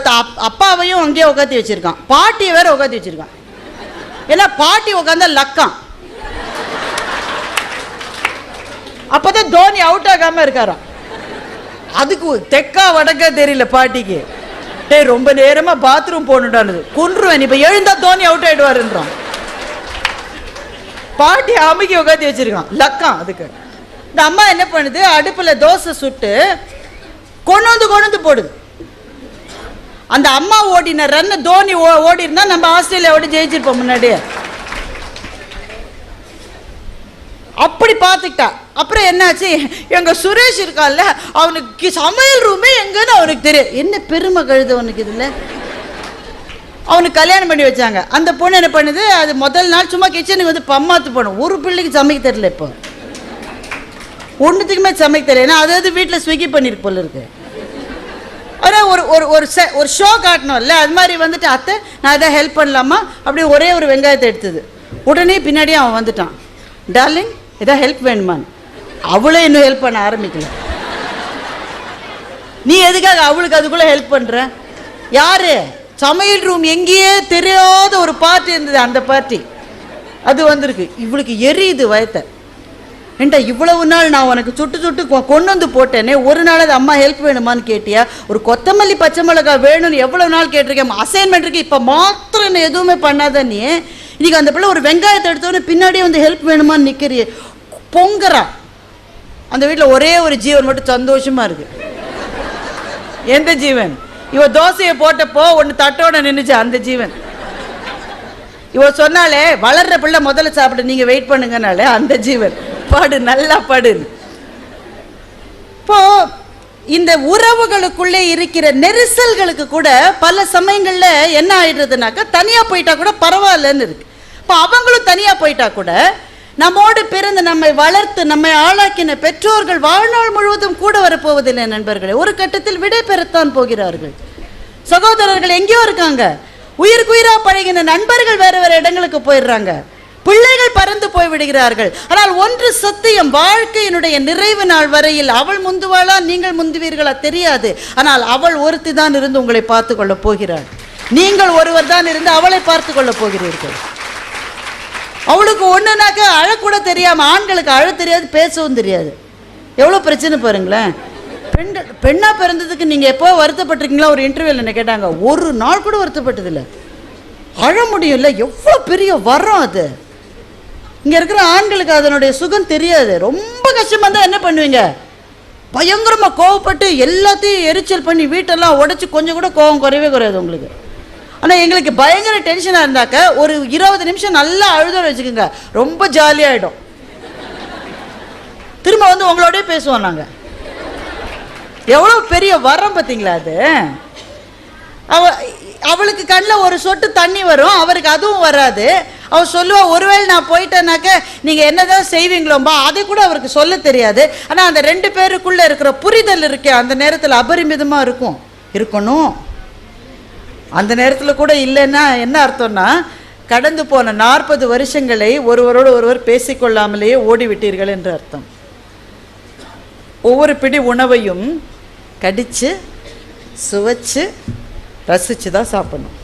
அப்பாவையும் அங்கேயே உட்காந்து வச்சிருக்கான், பாட்டியை வேற உட்காந்து வச்சிருக்கான். ஏன்னா பாட்டி உட்காந்தா லக்கான். அப்பதான் தோனி அவுட் ஆகாம இருக்காராம். அதுக்கு தெக்கா வடக்கா தெரியல பாட்டிக்கு. ரொம்ப நேரமா பாத்ரூம் போகணுடானது, கொன்றுவேன் இப்ப எழுந்தா தோனி அவுட் ஆயிடுவாருன்றான். பாட்டி அமுக்கி உட்காந்து வச்சிருக்கான், லக்கான். அதுக்கு இந்த அம்மா என்ன பண்ணுது, அடுப்புல தோசை சுட்டு கொண்டு வந்து போடுது. அந்த அம்மா ஓடின ரன் தோனி ஓடி இருந்தா நம்ம ஆஸ்திரேலியாவோட ஜெயிச்சிருப்போம் முன்னாடியே. அப்படி பார்த்துக்கிட்டா. அப்புறம் என்னாச்சு, எங்க சுரேஷ் இருக்கான்ல, அவனுக்கு சமையல் ரூமே எங்கன்னு அவனுக்கு தெரியும். என்ன பெருமை கழுது அவனுக்கு இதுல. அவனுக்கு கல்யாணம் பண்ணி வச்சாங்க. அந்த பொண்ணு என்ன பண்ணுது, அது முதல் நாள் சும்மா கிச்சனுக்கு வந்து பம்மாத்து போனோம். ஒரு பிள்ளைக்கு சமைக்க தெரியல, இப்போ ஒன்றுத்துக்குமே சமைக்க தெரியல. ஏன்னா அதாவது வீட்டில் ஸ்விக்கி பண்ணிருக்கு போல இருக்கு. ஆனால் ஒரு ஷோ காட்டணும்ல, அது மாதிரி வந்துட்டு அத்தை நான் எதாவது ஹெல்ப் பண்ணலாமா அப்படி ஒரே ஒரு வெங்காயத்தை எடுத்தது. உடனே பின்னாடியே அவன் வந்துட்டான், டார்லிங் எதாவது ஹெல்ப் வேணுமான்னு. அவளே இன்னும் ஹெல்ப் பண்ண ஆரம்பிக்கல. நீ எதுக்காக அவளுக்கு அதுக்குள்ளே ஹெல்ப் பண்ணுற? யாரு? சமையல் ரூம் எங்கேயே தெரியாத ஒரு பார்ட்டி இருந்தது, அந்த பார்ட்டி அது வந்திருக்கு. இவளுக்கு எரியுது வயத்தை. ஏண்டா இவ்வளவு நாள் நான் உனக்கு சுட்டு சுட்டு கொண்டு வந்து போட்டேனே, ஒரு நாள் அது அம்மா ஹெல்ப் வேணுமான்னு கேட்டியா? ஒரு கொத்தமல்லி பச்சை மிளகாய் வேணும்னு எவ்வளவு நாள் கேட்டிருக்கேன், அசைன்மெண்ட் இருக்கு, இப்போ மாத்திரம் என்ன எதுவுமே பண்ணாத நீ. இன்னைக்கு அந்த பிள்ளை ஒரு வெங்காயத்தை எடுத்தோடனே பின்னாடியே வந்து ஹெல்ப் வேணுமான்னு நிற்கிறிய, பொங்குறா. அந்த வீட்டில் ஒரே ஒரு ஜீவன் மட்டும் சந்தோஷமா இருக்கு. எந்த ஜீவன்? இவ தோசையை போட்டப்போ ஒன்று தட்டோட நின்றுச்சு அந்த ஜீவன். இவ சொன்னாலே வளர்ற பிள்ளை முதல்ல சாப்பிட்டு நீங்க வெயிட் பண்ணுங்கனாலே அந்த ஜீவன். படு நல்லா படு. இப்போ இந்த உறவுகளுக்குள்ளே இருக்கிற நெரிசல்களுக்கு கூட பல சமயங்கள்ல என்ன ஆயிடுறதுனாக்கா, தனியா போயிட்டா கூட பரவாயில்லன்னு இருக்கு. இப்போ அவங்களும் தனியா போயிட்டா கூட நம்மோடு பிறந்து நம்மை வளர்த்து நம்மை ஆளாக்கின பெற்றோர்கள் வாழ்நாள் முழுவதும் கூட வரப்போவதில்லை நண்பர்களே. ஒரு கட்டத்தில் விடை பெறத்தான் போகிறார்கள். சகோதரர்கள் எங்கேயோ இருக்காங்க. உயிருக்கு உயிரா பழகின நண்பர்கள் வேற வேற இடங்களுக்கு போயிடுறாங்க. பிள்ளைகள் பறந்து போய் விடுகிறார்கள். ஆனால் ஒன்று சத்தியம், வாழ்க்கையினுடைய நிறைவு நாள் வரையில் அவள் முந்துவாளா நீங்கள் முந்துவீர்களா தெரியாது. ஆனால் அவள் ஒருத்தி தான் இருந்து உங்களை பார்த்து கொள்ள போகிறாள். நீங்கள் ஒருவர் தான் இருந்து அவளை பார்த்து கொள்ள போகிறீர்கள். அவளுக்கு ஒண்ணுனாக்க அழக்கூட தெரியாம, ஆண்களுக்கு அழ தெரியாது, பேசவும் தெரியாது. எவ்வளவு பிரச்சனை பாருங்களேன். பெண்ணா பிறந்ததுக்கு நீங்க எப்போ வருத்தப்பட்டிருக்கீங்களா? ஒரு இன்டர்வியூல என்ன கேட்டாங்க, ஒரு நாள் கூட வருத்தப்பட்டதில்லை. அழ முடியும்ல, எவ்வளவு பெரிய வரம் அது. இங்க இருக்கிற ஆண்களுக்கு அதனுடைய சுகம் தெரியாது. ரொம்ப கஷ்டமா இருந்தா என்ன பண்ணுவீங்க? பயங்கரமா கோவப்பட்டு எல்லாத்தையும் எரிச்சல் பண்ணி வீட்டெல்லாம் உடைச்சு கொஞ்சம் கூட கோவம் குறையவே குறையாது உங்களுக்கு. ஆனால் எங்களுக்கு பயங்கர டென்ஷனாக இருந்தாக்க ஒரு 20 நிமிஷம் நல்லா அழுதோட வச்சுக்கோங்க, ரொம்ப ஜாலியாகிடும். திரும்ப வந்து உங்களோடய பேசுவோம் நாங்கள். எவ்வளோ பெரிய வரம் பார்த்தீங்களா அது. அவளுக்கு கண்ணில் ஒரு சொட்டு தண்ணி வரும், அவருக்கு அதுவும் வராது. அவள் சொல்லுவா, ஒருவேளை நான் போயிட்டேனாக்க நீங்கள் என்னதான் செய்வீங்களோம்பா, அதை கூட அவருக்கு சொல்ல தெரியாது. ஆனால் அந்த 2 பேருக்குள்ளே இருக்கிற புரிதல் இருக்கே, அந்த நேரத்தில் அபரிமிதமாக இருக்கணும். அந்த நேரத்தில் கூட இல்லைன்னா என்ன அர்த்தம்னா, கடந்து போன 40 வருஷங்களை ஒருவரோடு ஒருவர் பேசிக்கொள்ளாமலேயே ஓடிவிட்டீர்கள் என்று அர்த்தம். ஒவ்வொரு பிடி உணவையும் கடித்து சுவைச்சு ரசித்து தான் சாப்பிடணும்.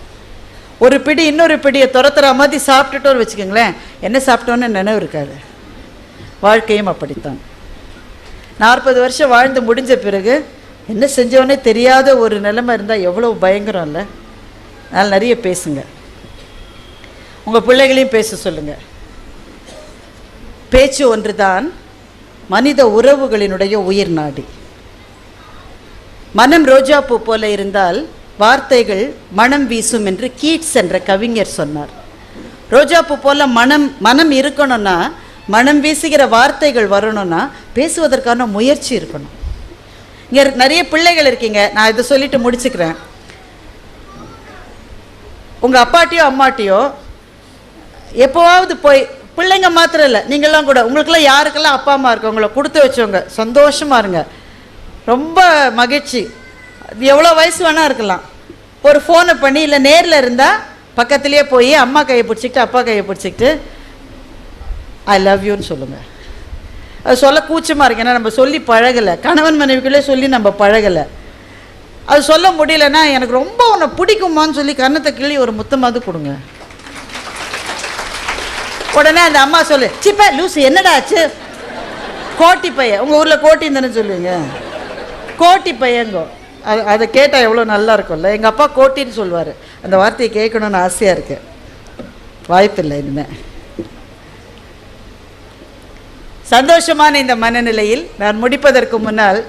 ஒரு பிடி இன்னொரு பிடியை துரத்துற மாதிரி சாப்பிட்டுட்டோன்னு வச்சுக்கோங்களேன், என்ன சாப்பிட்டோன்னு நினைவு இருக்காது. வாழ்க்கையும் அப்படித்தான். 40 வருஷம் வாழ்ந்து முடிஞ்ச பிறகு என்ன செஞ்சோன்னே தெரியாத ஒரு நிலைமை இருந்தால் எவ்வளோ பயங்கரம் இல்லை. அதனால் நிறைய பேசுங்க, உங்கள் பிள்ளைகளையும் பேச சொல்லுங்கள். பேச்சு ஒன்று தான் மனித உறவுகளினுடைய உயிர் நாடி. மனம் ரோஜாப்பூ போல இருந்தால் வார்த்தைகள் மனம் வீசும் என்று கீட்ஸ் என்ற கவிஞர் சொன்னார். ரோஜாப்பூ போல மனம் இருக்கணும்னா, மனம் வீசுகிற வார்த்தைகள் வரணும்னா பேசுவதற்கான முயற்சி இருக்கணும். இங்கே நிறைய பிள்ளைகள் இருக்கீங்க, நான் இதை சொல்லிட்டு முடிச்சுக்கிறேன். உங்கள் அப்பாட்டியோ அம்மாட்டியோ எப்போவாவது போய், பிள்ளைங்க மாத்திரம் இல்லை, நீங்கள்லாம் கூட, உங்களுக்கெல்லாம் யாருக்கெல்லாம் அப்பா அம்மா இருக்கு, உங்களை கொடுத்து வச்சவங்க, சந்தோஷமாக இருங்க, ரொம்ப மகிழ்ச்சி. எவ்வளோ வயசு வேணால் இருக்கலாம். ஒரு ஃபோனை பண்ணி இல்லை நேரில் இருந்தால் பக்கத்துலேயே போய் அம்மா கையை பிடிச்சிக்கிட்டு அப்பா கையை பிடிச்சிக்கிட்டு ஐ லவ் யூன்னு சொல்லுங்கள். அது சொல்ல கூச்சமாக இருக்கு, ஏன்னா நம்ம சொல்லி பழகலை, கணவன் மனைவிக்குள்ளே சொல்லி நம்ம பழகலை. அது சொல்ல முடியலன்னா, எனக்கு ரொம்ப உன்னை பிடிக்குமான்னு சொல்லி கன்னத்தை கிள்ளி ஒரு முத்தமாவது கொடுங்க. உடனே அந்த அம்மா சொல்லு, சிப்பா லூசு என்னடா ஆச்சு, கோட்டி பையன், உங்கள் ஊரில் கோட்டின்னு தானே சொல்லுவீங்க, கோட்டி பையங்கோ. அதை கேட்டால் எவ்வளோ நல்லா இருக்கும்ல. எங்கள் அப்பா கோட்டின்னு சொல்லுவார். அந்த வார்த்தையை கேட்கணுன்னு ஆசையாக இருக்கு, வாய்ப்பில்லை இனிமே. சந்தோஷமான இந்த மனநிலையில் நான் முடிப்பதற்கு முன்னால்,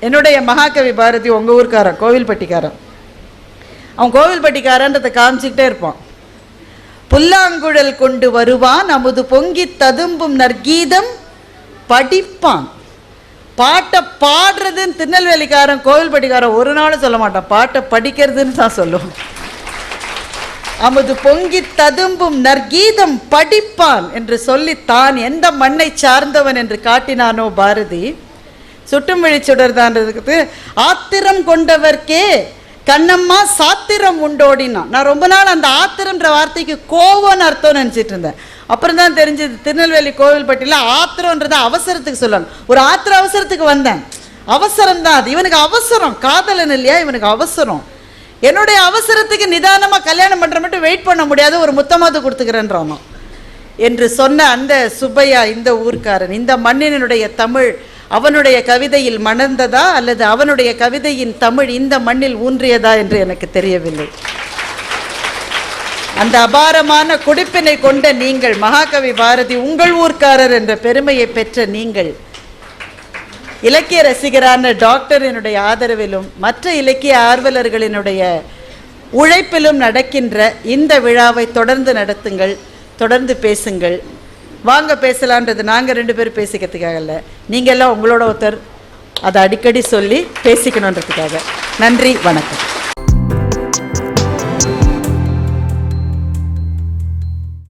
என்னுடைய மகாகவி பாரதி உங்கள் ஊர்க்காரன், கோவில்பட்டிக்காரன். அவன் கோவில்பட்டிக்காரன்றதை காமிச்சிக்கிட்டே இருப்பான். புல்லாங்குழல் கொண்டு வருவான் அமுது பொங்கி ததும்பும் நற்கீதம் படிப்பான். பாட்டை பாடுறதுன்னு திருநெல்வேலிக்காரன் கோவில்பட்டிக்காரன் ஒரு நாளும் சொல்ல மாட்டான், பாட்டை படிக்கிறதுன்னு தான் சொல்லுவான். அமுது பொங்கி ததும்பும் நற்கீதம் படிப்பான் என்று சொல்லி தான் எந்த மண்ணை சார்ந்தவன் என்று காட்டினானோ பாரதி, சுட்டும் விழி சுடர்தான்றதுக்கு ஆத்திரம் கொண்டவர்க்கே கண்ணம்மா சாத்திரம் உண்டோடினா. நான் ரொம்ப நாள் அந்த ஆத்திரம்ன்ற வார்த்தைக்கு கோவம்னு அர்த்தம் நினச்சிட்டு இருந்தேன். அப்புறம் தான் தெரிஞ்சது திருநெல்வேலி கோவில்பட்டியில் ஆத்திரம்ன்றத அவசரத்துக்கு சொல்லுவாங்க. ஒரு அவசரத்துக்கு வந்தேன், அவசரம் தான் அது. இவனுக்கு அவசரம், காதலன் இல்லையா, இவனுக்கு அவசரம். என்னுடைய அவசரத்துக்கு நிதானமாக கல்யாணம் பண்ணுற மட்டும் வெயிட் பண்ண முடியாது, ஒரு முத்தமாவது கொடுத்துக்கிறேன்றானோ என்று சொன்ன அந்த சுப்பையா இந்த ஊர்க்காரன், இந்த மண்ணினுடைய தமிழ் அவனுடைய கவிதையில் மணந்ததா அல்லது அவனுடைய கவிதையின் தமிழ் இந்த மண்ணில் ஊன்றியதா என்று எனக்கு தெரியவில்லை. அந்த அபாரமான குடிப்பினை கொண்ட நீங்கள், மகாகவி பாரதி உங்கள் ஊர்க்காரர் என்ற பெருமையை பெற்ற நீங்கள், இலக்கிய ரசிகரான டாக்டரினுடைய ஆதரவிலும் மற்ற இலக்கிய ஆர்வலர்களினுடைய உழைப்பிலும் நடக்கின்ற இந்த விழாவை தொடர்ந்து நடத்துங்கள், தொடர்ந்து பேசுங்கள். வாங்க பேசலான்றது நாங்கள் 2 பேரும் பேசிக்கிறதுக்காக இல்லை, நீங்கள் எல்லாம் உங்களோட ஒருத்தர் அதை அடிக்கடி சொல்லி பேசிக்கணுன்றதுக்காக. நன்றி, வணக்கம்.